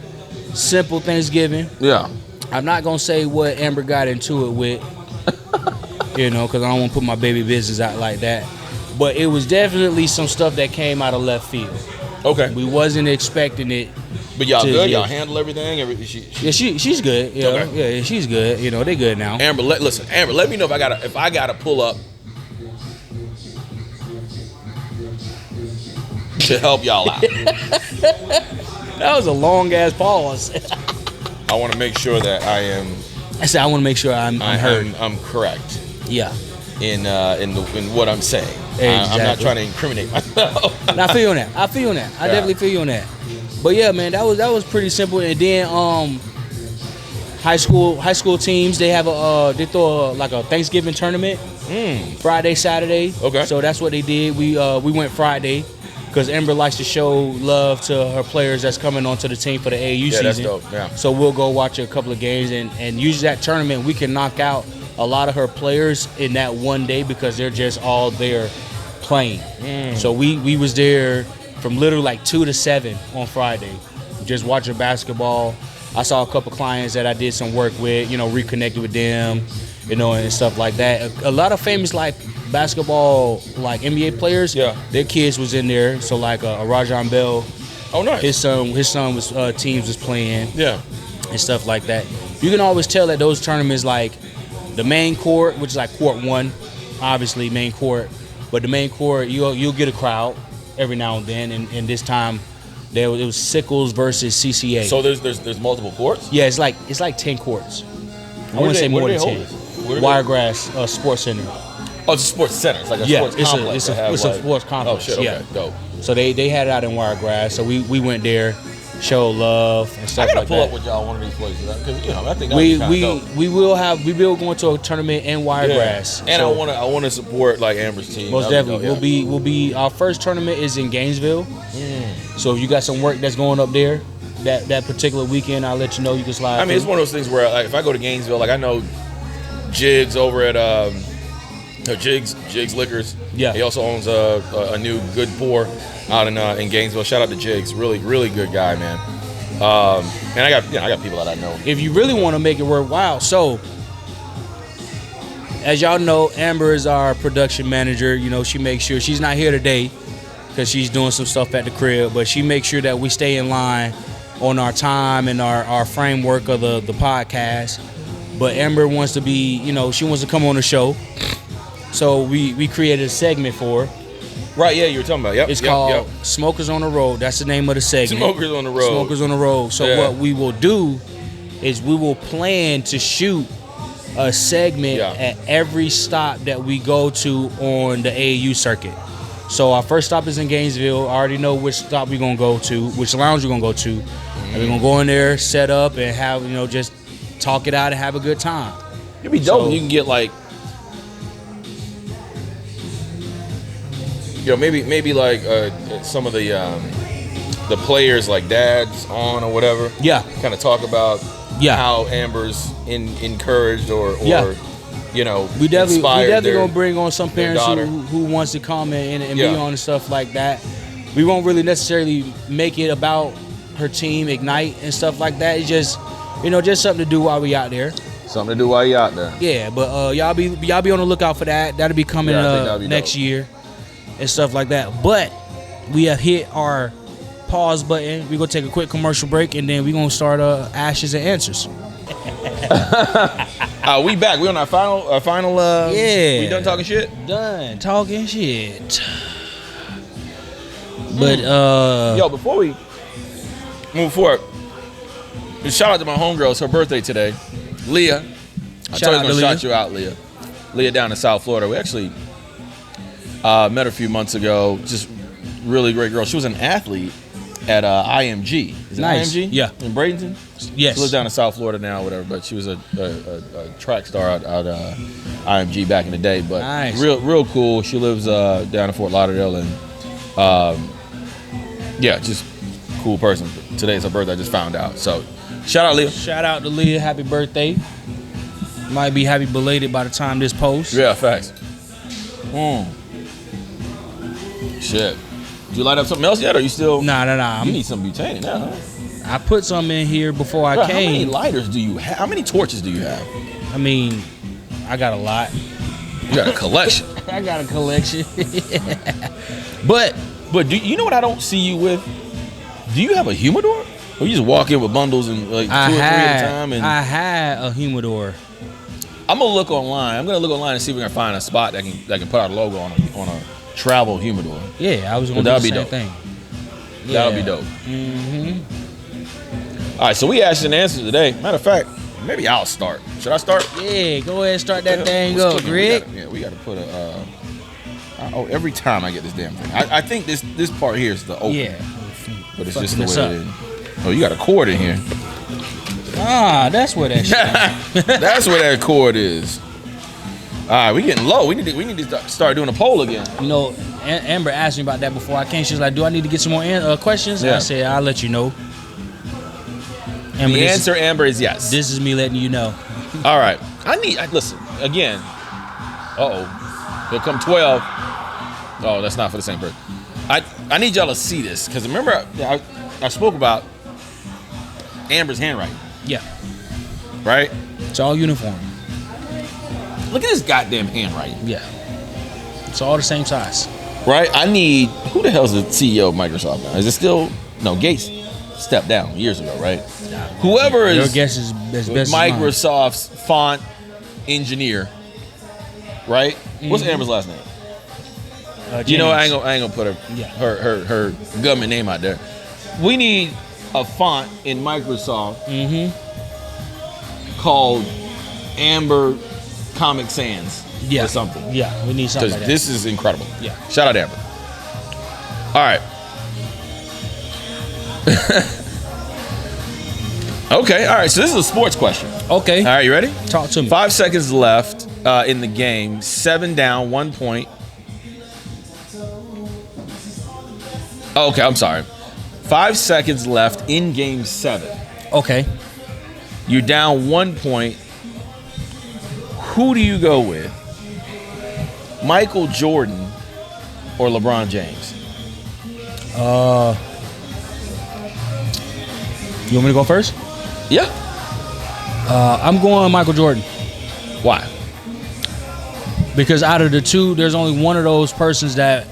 simple Thanksgiving. Yeah. I'm not gonna say what Amber got into it with, because I don't want to put my baby business out like that. But it was definitely some stuff that came out of left field. Okay. We wasn't expecting it. But y'all to- good? yeah. Y'all handle everything? Yeah, she's good. Yeah, Okay. yeah, she's good. They good now. Amber, let me know if I gotta pull up to help y'all out. That was a long ass pause. I want to make sure that I am. I said I want to make sure I'm heard. I'm correct Yeah. in what I'm saying. I'm not Exactly. trying to incriminate myself. And I feel you on that. I definitely feel you on that. But yeah, man, that was pretty simple. And then high school teams, they have they throw like a Thanksgiving tournament Friday, Saturday. Okay. So that's what they did. We went Friday because Ember likes to show love to her players that's coming onto the team for the AAU season. That's dope. Yeah. So we'll go watch a couple of games and use that tournament. We can knock out a lot of her players in that one day because they're just all there playing. So we was there from literally like 2 to 7 on Friday, just watching basketball. I saw a couple clients that I did some work with, reconnected with them, and stuff like that. A lot of famous like basketball, like NBA players, their kids was in there. So like Rajon Bell, oh nice, his son was teams was playing, and stuff like that. You can always tell that those tournaments, like the main court, which is like court 1, obviously main court, but the main court you'll get a crowd every now and then, and this time it was Sickles versus CCA. So there's multiple courts. Yeah, it's like 10 courts. I wouldn't say more than 10. Wiregrass Sports Center. Oh, it's a sports center. It's like a sports complex. It's a sports complex. Oh shit, okay, dope. So they had it out in Wiregrass. So we went there, showed love and stuff like that. I gotta pull up with y'all one of these places because I think that would be dope. We will going to a tournament in Wiregrass. And so, I want to support like Amber's team. Most definitely, we'll be our first tournament is in Gainesville. So if you got some work that's going up there, that particular weekend, I'll let you know. You can slide. I mean, it's one of those things where like if I go to Gainesville, like I know Jigs over at Jigs Liquors. Yeah, he also owns a new Good Pour out in Gainesville. Shout out to Jigs, really good guy, man. And I got people that I know. If you really want to make it worthwhile, so as y'all know, Amber is our production manager. You know, she makes sure she's not here today because she's doing some stuff at the crib, but she makes sure that we stay in line on our time and our framework of the podcast. But Amber wants to be, she wants to come on the show. So we created a segment for her. Right, yeah, you were talking about. Yep. It's called Smokers on the Road. That's the name of the segment. Smokers on the Road. Smokers on the Road. So what we will do is we will plan to shoot a segment at every stop that we go to on the AAU circuit. So our first stop is in Gainesville. I already know which stop we're going to go to, which lounge we're going to go to. And we're going to go in there, set up, and have, just talk it out and have a good time. It'd be dope if you can get like, maybe like some of the players like dads on or whatever. Yeah. Kind of talk about how Amber's encouraged or we definitely gonna bring on some parents who wants to come and be on and stuff like that. We won't really necessarily make it about her team, Ignite and stuff like that. It's just just something to do while we out there. Something to do while you out there. Yeah, but y'all be on the lookout for that. That'll be coming next year and stuff like that. But we have hit our pause button. We're gonna take a quick commercial break and then we're gonna start Ashes and Answers. We back. We on our final we done talking shit? Done talking shit. But before we move forward, shout out to my homegirl. It's her birthday today. Leah. I told you I was gonna shout you out, Leah. Leah down in South Florida. We actually met her a few months ago. Just really great girl. She was an athlete at IMG. Is it IMG? Yeah. In Bradenton? Yes. She lives down in South Florida now, whatever, but she was a track star out IMG back in the day. But real cool. She lives down in Fort Lauderdale, and just cool person. Today's her birthday. I just found out. So shout out, Leah. Shout out to Leah. Happy birthday. Might be happy belated by the time this post. Yeah, facts. Shit. Did you light up something else yet, or you still? Nah. You need some butane now, huh? I put some in here before I came. How many lighters do you have? How many torches do you have? I mean, I got a lot. You got a collection. I got a collection. But do you know what I don't see you with? Do you have a humidor? Or you just walk in with bundles and like 2 or 3 at a time? I had a humidor. I'm gonna look online. And see if we can find a spot that can put our logo on a travel humidor. Yeah, I was gonna do the same thing. That would be dope. All right, so we asked and answers today. Matter of fact, maybe I'll start. Should I start? Yeah, go ahead and start that thing up, Greg. We got to put a. Every time I get this damn thing, I think this part here is the open. Yeah, but it's just the way it is. Oh, you got a cord in here. That's where that shit. That's where that cord is. All right, we getting low. We need to start doing a poll again. Amber asked me about that before I came. She was like, "Do I need to get some more questions?" Yeah. I said, "I'll let you know." Amber, the answer, Amber, is yes. This is me letting you know. All right. Listen, again. He'll come 12. Oh, that's not for the same person. I need y'all to see this, because remember, I spoke about Amber's handwriting. Yeah. Right? It's all uniform. Look at this goddamn handwriting. Yeah. It's all the same size. Right? I need, who the hell's the CEO of Microsoft now? Is it still, no, Gates stepped down years ago, right? Whoever Your is guess is as best Microsoft's font engineer, right? What's Amber's last name? You know, I ain't gonna put her government name out there. We need a font in Microsoft called Amber Comic Sans or something. Yeah, we need something like that. Because this is incredible. Yeah. Shout out Amber. All right. Okay, all right, so this is a sports question. Okay. All right, you ready? Talk to me. 5 seconds left in the game. 7 down, 1 point. Okay, I'm sorry. 5 seconds left in game 7. Okay. You're down 1 point. Who do you go with? Michael Jordan or LeBron James? You want me to go first? Yeah. I'm going Michael Jordan. Why? Because out of the two, there's only one of those persons that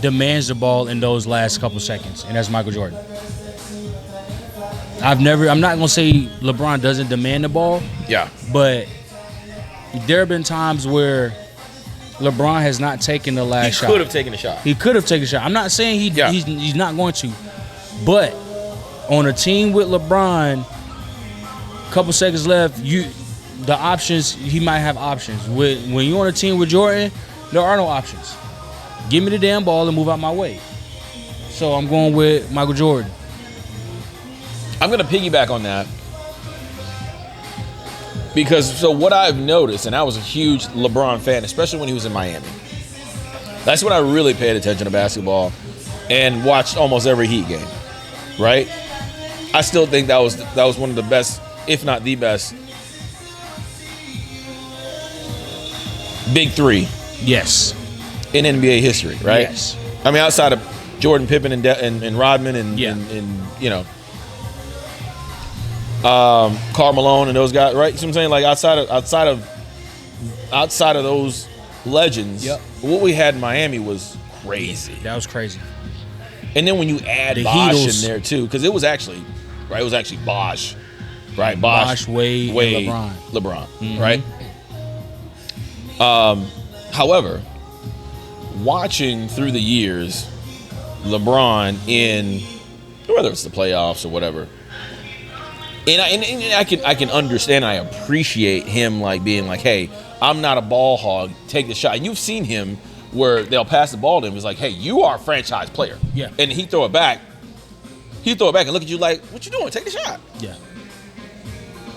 demands the ball in those last couple seconds, and that's Michael Jordan. I'm not going to say LeBron doesn't demand the ball. Yeah. But there have been times where LeBron has not taken the last shot. He could have taken a shot. He could have taken a shot. I'm not saying he's not going to. But on a team with LeBron, couple seconds left, the options, he might have options. When you're on a team with Jordan, there are no options. Give me the damn ball and move out my way. So I'm going with Michael Jordan. I'm going to piggyback on that. Because, so what I've noticed, and I was a huge LeBron fan, especially when he was in Miami. That's when I really paid attention to basketball and watched almost every Heat game, right? I still think that was one of the best, if not the best, big three. Yes. In NBA history, right? Yes. I mean, outside of Jordan, Pippen, and Rodman, and you know, Karl Malone and those guys, right? You know what I'm saying? Like outside of those legends, what we had in Miami was crazy. That was crazy. And then when you add the Bosh Heatles, in there too, because it was actually Bosh, right? Bosh, Wade, and LeBron, right? However, watching through the years, LeBron in whether it's the playoffs or whatever, and I can understand, I appreciate him like being like, hey, I'm not a ball hog, take the shot. And you've seen him where they'll pass the ball to him. It's like, hey, you are a franchise player. Yeah. And he throw it back and look at you like, what you doing? Take the shot. Yeah.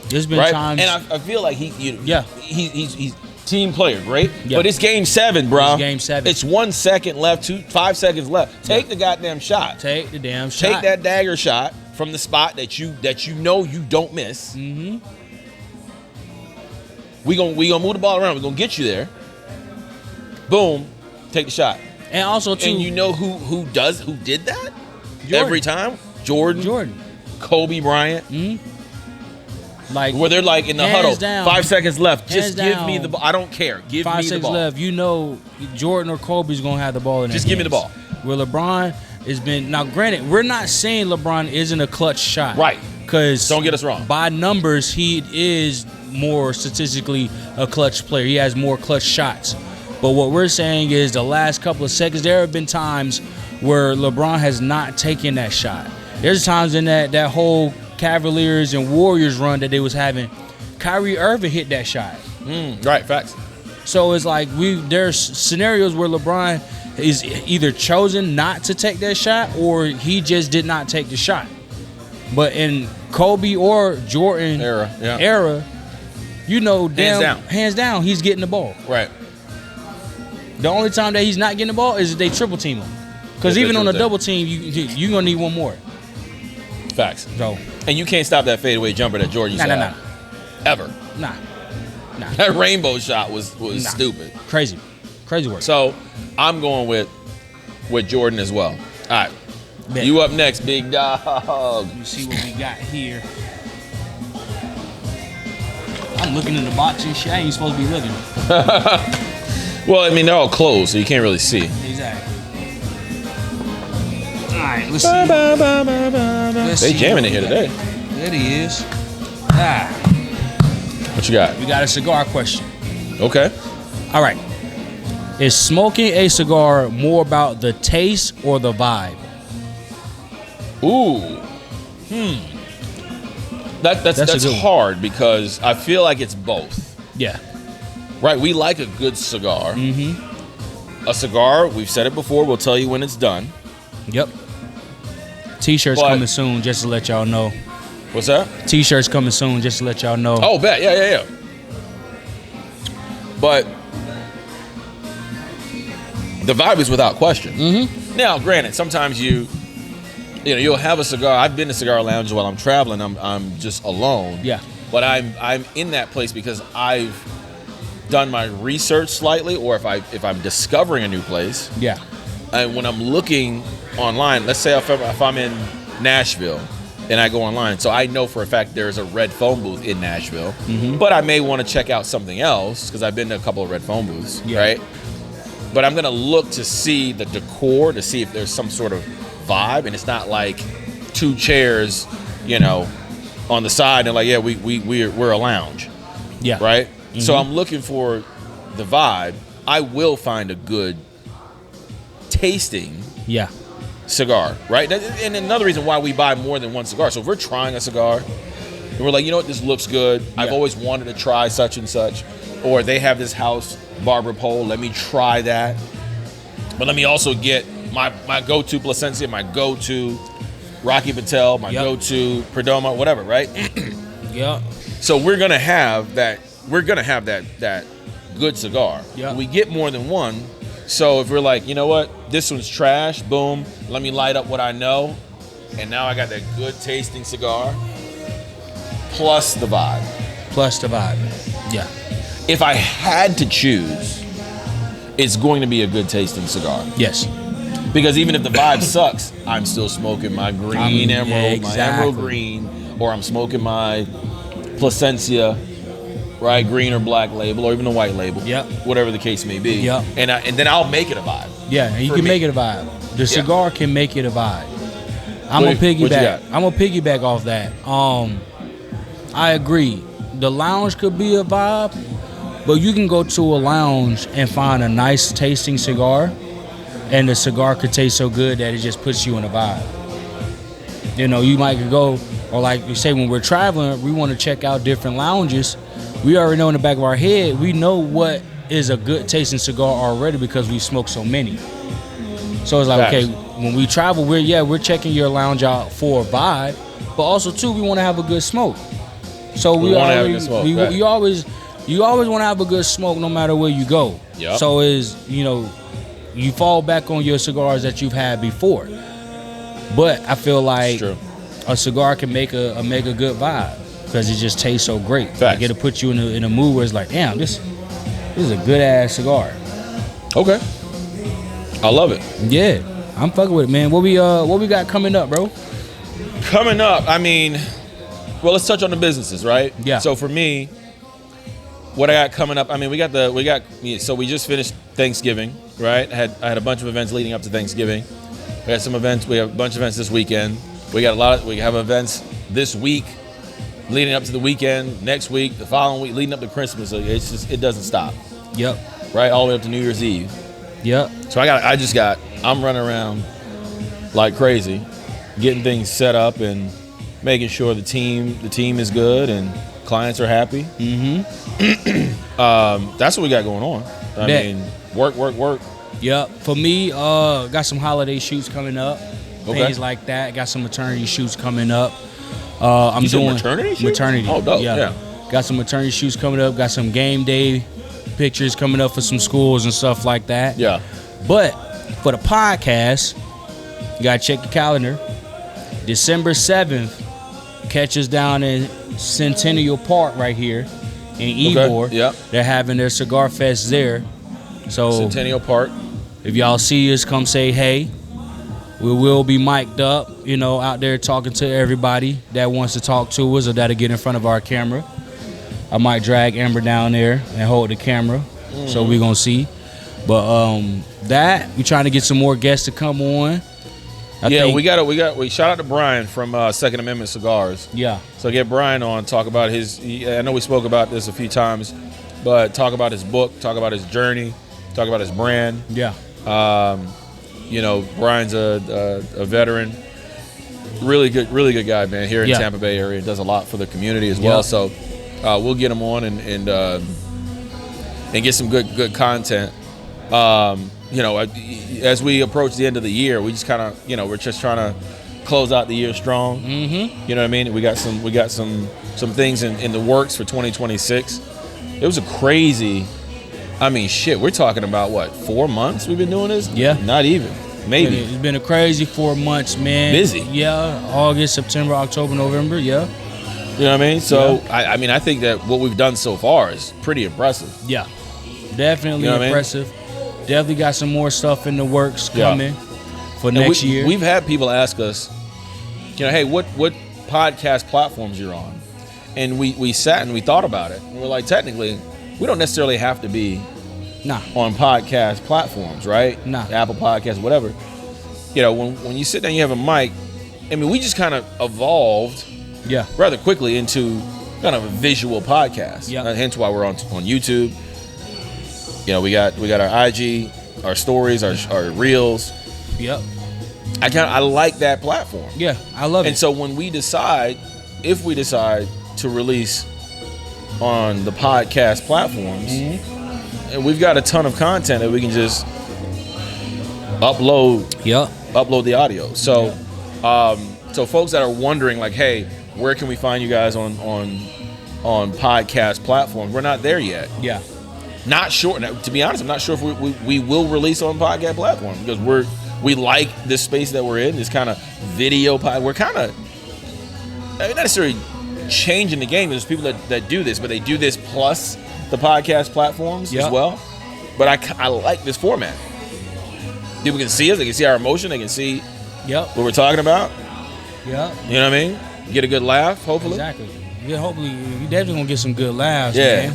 There's been times, and I feel like he's team player, great. Yeah. But it's game 7, bro. It's game 7. It's 1 second left, 5 seconds left. Take the goddamn shot. Take the damn shot. Take that dagger shot from the spot that you know you don't miss. Mm-hmm. We gonna move the ball around. We're gonna get you there. Boom. Take the shot. And also too, and you know who did that? Jordan. Every time? Jordan. Kobe Bryant. Mm-hmm. Like where they're like in the huddle, down, 5 seconds left. Just give down, me the ball. I don't care. Give me the ball. 5 seconds left. You know Jordan or Kobe's gonna have the ball in their Just give me the ball. Where LeBron has been, now granted, we're not saying LeBron isn't a clutch shot. Right. Because don't get us wrong. By numbers, he is more statistically a clutch player. He has more clutch shots. But what we're saying is the last couple of seconds, there have been times where LeBron has not taken that shot. There's times in that whole Cavaliers and Warriors run that they was having, Kyrie Irving hit that shot. Right, facts. So it's like there's scenarios where LeBron is either chosen not to take that shot or he just did not take the shot. But in Kobe or Jordan era, you know, hands down, he's getting the ball. Right. The only time that he's not getting the ball is if they triple team him. Because even on a double team, you're going to need one more. Facts. So, and you can't stop that fadeaway jumper that Jordan used to have. Ever. Nah. That rainbow shot was stupid. Crazy work. So, I'm going with Jordan as well. All right. Bet. You up next, big dog. Let me see what we got here. I'm looking in the box and shit. I ain't supposed to be looking. Well, I mean, they're all closed, so you can't really see. Exactly. All right, let's see. They jamming in here today. There he is. What you got? We got a cigar question. Okay. All right. Is smoking a cigar more about the taste or the vibe? Ooh. That's hard because I feel like it's both. Yeah. Right? We like a good cigar. Mm-hmm. A cigar, we've said it before, we'll tell you when it's done. Yep. T-shirts coming soon, just to let y'all know. What's that? T-shirts coming soon, just to let y'all know. Oh, bet. Yeah. But the vibe is without question. Mm-hmm. Now, granted, sometimes you'll have a cigar. I've been to cigar lounge while I'm traveling. I'm just alone. Yeah. But I'm in that place because I've done my research slightly, or if I'm discovering a new place. Yeah. And when I'm looking online, let's say if I'm in Nashville and I go online, so I know for a fact there's a Red Phone booth in Nashville, but I may want to check out something else because I've been to a couple of Red Phone booths, right? But I'm gonna look to see the decor, to see if there's some sort of vibe, and it's not like two chairs, on the side and like, yeah, we're a lounge, right? Mm-hmm. So I'm looking for the vibe. I will find a good tasting cigar, right? And another reason why we buy more than one cigar. So if we're trying a cigar and we're like, you know what, this looks good. I've always wanted to try such and such. Or they have this house barber pole. Let me try that. But let me also get my go-to Plasencia, my go-to Rocky Patel, my go-to Perdomo, whatever, right? So we're gonna have that. We're gonna have that good cigar. We get more than one. So if we're like, you know what, this one's trash, boom, let me light up what I know, and now I got that good tasting cigar, plus the vibe. Yeah. If I had to choose, it's going to be a good tasting cigar. Yes. Because even if the vibe sucks, I'm still smoking my green emerald, my emerald green, or I'm smoking my Plasencia, right, green or black label, or even a white label, whatever the case may be. And then I'll make it a vibe. Yeah, and you can make it a vibe. The cigar can make it a vibe. I'm gonna piggyback off that. I agree. The lounge could be a vibe, but you can go to a lounge and find a nice tasting cigar, and the cigar could taste so good that it just puts you in a vibe. You might go, or like you say, when we're traveling, we want to check out different lounges. We already know in the back of our head, we know what is a good tasting cigar already because we smoke so many. So it's like, okay, when we travel, we're checking your lounge out for a vibe, but also too, we want to have a good smoke. So we want to have a good smoke. You always want to have a good smoke no matter where you go. So you fall back on your cigars that you've had before. But I feel like a cigar can make a good vibe because it just tastes so great. Like it'll put you in a mood where it's like, damn, this is a good ass cigar. Okay, I love it. Yeah, I'm fucking with it, man. What we got coming up, bro? Coming up, I mean, well, let's touch on the businesses, right? Yeah. So for me, what I got coming up, I mean, so we just finished Thanksgiving, right? I had a bunch of events leading up to Thanksgiving. We had some events. We have a bunch of events this weekend. We have events this week, leading up to the weekend. Next week, the following week, leading up to Christmas. So it doesn't stop. Yep. Right, all the way up to New Year's Eve. Yep. So I'm running around like crazy, getting things set up and making sure the team is good and clients are happy. Mm-hmm. That's what we got going on. I mean, work. Yep. For me, got some holiday shoots coming up. Things like that. Got some maternity shoots coming up. I'm doing maternity shoots? Maternity. Oh, dope. Yeah. Got some maternity shoots coming up. Got some game day pictures coming up for some schools and stuff like that. Yeah. But for the podcast, you gotta check your calendar. December 7th, catch us down in Centennial Park right here in Ybor. Okay. Yep. They're having their cigar fest there. So Centennial Park. If y'all see us, come say hey. We will be mic'd up, out there talking to everybody that wants to talk to us or that'll get in front of our camera. I might drag Amber down there and hold the camera. So we're gonna see. But that we trying to get some more guests to come on. I think, we shout out to Brian from Second Amendment Cigars. Yeah. So get Brian on, talk about I know we spoke about this a few times, but talk about his book, talk about his journey, talk about his brand. Yeah. Brian's a veteran, really good guy, man. Here in Tampa Bay area, does a lot for the community as well. So we'll get him on and get some good content. As we approach the end of the year, we just kind of, we're just trying to close out the year strong. Mm-hmm. You know what I mean? We got some things in the works for 2026. It was a crazy. I mean, shit. We're talking about what, 4 months we've been doing this? Yeah, not even. Maybe it's been a crazy 4 months, man. Busy. Yeah, August, September, October, November. Yeah. You know what I mean? So I think that what we've done so far is pretty impressive. Yeah, definitely impressive. Definitely got some more stuff in the works coming for next year. We've had people ask us, hey, what podcast platforms you're on? And we sat and we thought about it. And we're like, technically, we don't necessarily have to be on podcast platforms, right? Apple Podcasts, whatever. When you sit down, you have a mic. I mean, we just kind of evolved rather quickly into kind of a visual podcast. Yeah. Hence why we're on YouTube. We got our IG, our stories, our reels. Yep. I like that platform. Yeah, I love it. And so when if we decide to release on the podcast platforms, and we've got a ton of content that we can just upload the audio. So so folks that are wondering, like, hey, where can we find you guys on podcast platforms? We're not there yet. Yeah. Not sure. Now, to be honest, I'm not sure if we will release on podcast platforms because we like this space that we're in, this kind of video pod. We're kind of not necessarily changing the game. There's people that do this, but they do this plus the podcast platforms as well. But I like this format. People can see us. They can see our emotion. They can see what we're talking about. Yeah. You know what I mean? Get a good laugh, hopefully. Exactly. Yeah, hopefully you definitely gonna get some good laughs, man.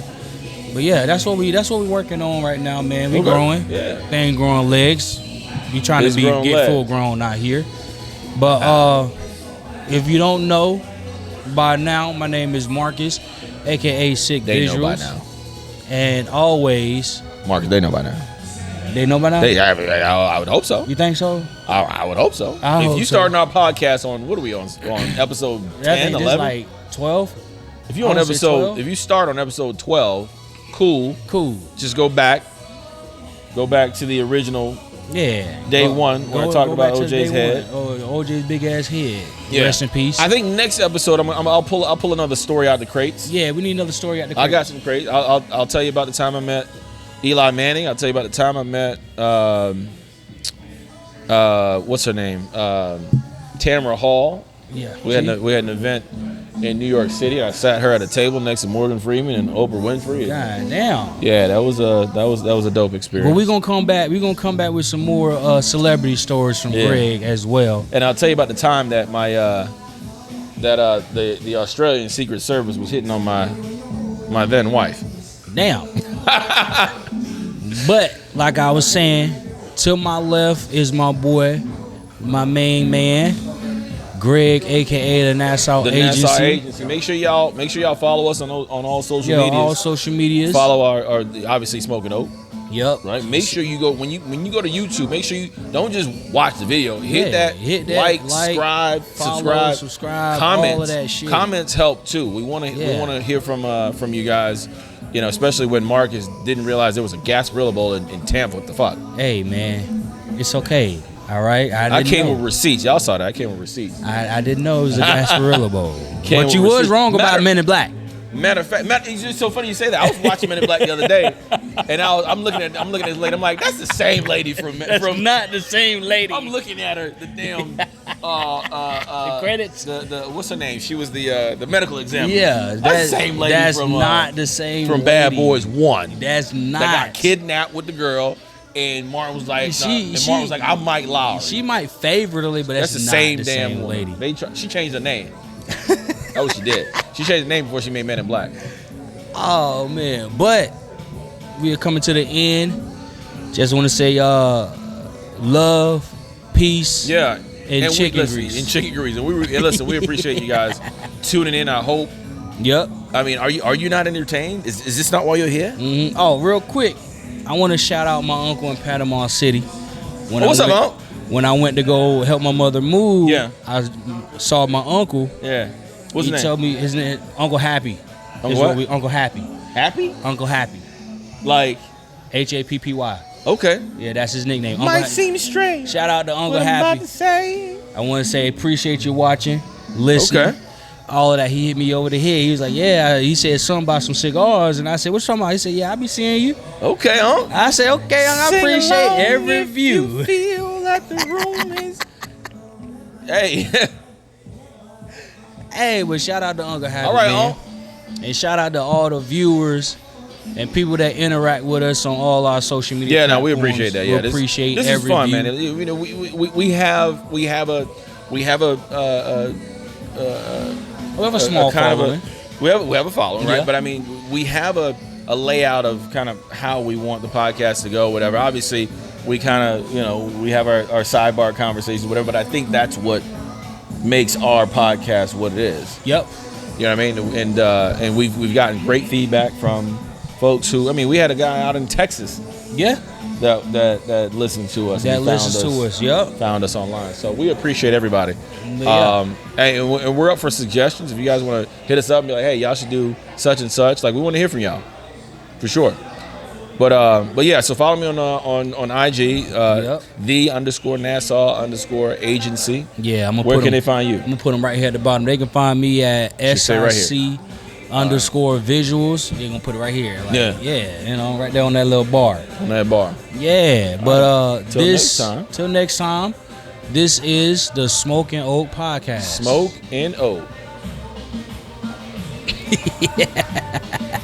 But yeah, that's what we're working on right now, man. We growing. Yeah. They ain't growing legs. We trying to get full grown out here. But if you don't know by now, my name is Markus, aka Sick They Visuals. know by now. And always Markus, they know by now. They know by now? I would hope so. You think so? I would hope so. If you starting our podcast on, what are we on episode 10, 11? Like 12? If you start on episode 12, cool. Just go back to the original day one when I talked about OJ's head. OJ's big ass head. Yeah. Rest in peace. I think next episode I'll pull another story out the crates. Yeah, we need another story out the crates. I got some crates. I'll tell you about the time I met Eli Manning. I'll tell you about the time I met what's her name? Tamara Hall. Yeah. We had an event in New York City. I sat her at a table next to Morgan Freeman and Oprah Winfrey. God damn. Yeah, that was a dope experience. Well, we're gonna come back. We're gonna come back with some more celebrity stories from Greg as well. And I'll tell you about the time that the Australian Secret Service was hitting on my then wife. Damn. But like I was saying, to my left is my boy, my main man, Greg, aka the Nassau Agency. Nassau Agency. Make sure y'all follow us on all social medias. All social medias. Follow our obviously Smoking Oak. Yep. Right. Make sure you go when you go to YouTube. Make sure you don't just watch the video. Hit that like, subscribe, comments, all of that shit. Comments help too. We want to hear from you guys. Especially when Markus didn't realize there was a Gasparilla Bowl in Tampa. What the fuck? Hey man, it's okay. All right, I came with receipts. Y'all saw that. I came with receipts. I didn't know it was a Gasparilla Bowl. But you was wrong about Men in Black. Matter of fact, it's just so funny you say that. I was watching Men in Black the other day, and I'm looking at this lady. I'm like, that's the same lady from not the same lady. I'm looking at her. The damn the credits. The what's her name? She was the medical examiner. Yeah, that's the same lady. That's not the same from lady. Bad Boys 1. That's not. That got kidnapped with the girl. And Martin was like, Martin was like, I'm Mike Lowry. She might favorably, but that's the not same the damn same woman. lady. She changed her name. That's what she did. She changed her name before she made Men in Black. Oh man, but we are coming to the end Just want to say love, peace, Yeah. and chicken grease. And chicken grease. And listen, we appreciate you guys tuning in, I hope. Yep. I mean, are you not entertained? Is this not why you're here? Mm-hmm. Oh, real quick, I want to shout out my uncle in Panama City. What's up, Uncle? When I went to go help my mother move, yeah, I saw my uncle. Yeah. What's his name? He told me his name, Uncle Happy. Uncle what? Uncle Happy. Happy? Uncle Happy. Like Happy. Okay. Yeah, that's his nickname. Might seem strange. Shout out to Uncle what Happy. I'm about to say. I want to say appreciate you watching, listening. Okay. All of that. He hit me over the head. He was like, yeah. He said something about some cigars. And I said, what you talking about? He said, yeah, I be seeing you. Okay, huh? I said, okay, I appreciate every view. You feel like the room is... Hey. Hey, but shout out to Uncle Happy, all right, man. And shout out to all the viewers and people that interact with us on all our social media platforms. We appreciate that. Yeah, we appreciate this every is fun, view. man. You know, we have a small following. We have a following, right? Yeah. But I mean, we have a layout of kind of how we want the podcast to go, whatever. Obviously, we kind of, we have our sidebar conversations, whatever. But I think that's what makes our podcast what it is. Yep. You know what I mean? And we've gotten great feedback from folks who, I mean, we had a guy out in Texas. Yeah. That listened to us. That listens to us. Yep. Found us online. So we appreciate everybody. Yeah. And we're up for suggestions. If you guys want to hit us up and be like, hey, y'all should do such and such. Like, we want to hear from y'all, for sure. But yeah. So follow me on IG. _Nassau_agency. Yeah. Where can they find you? I'm gonna put them right here at the bottom. They can find me at SIC _visuals. They're gonna put it right here. Like, yeah, right there on that little bar. On that bar. Yeah, but till next time, this is the Smoke and Oak Podcast. Smoke and Oak. Yeah.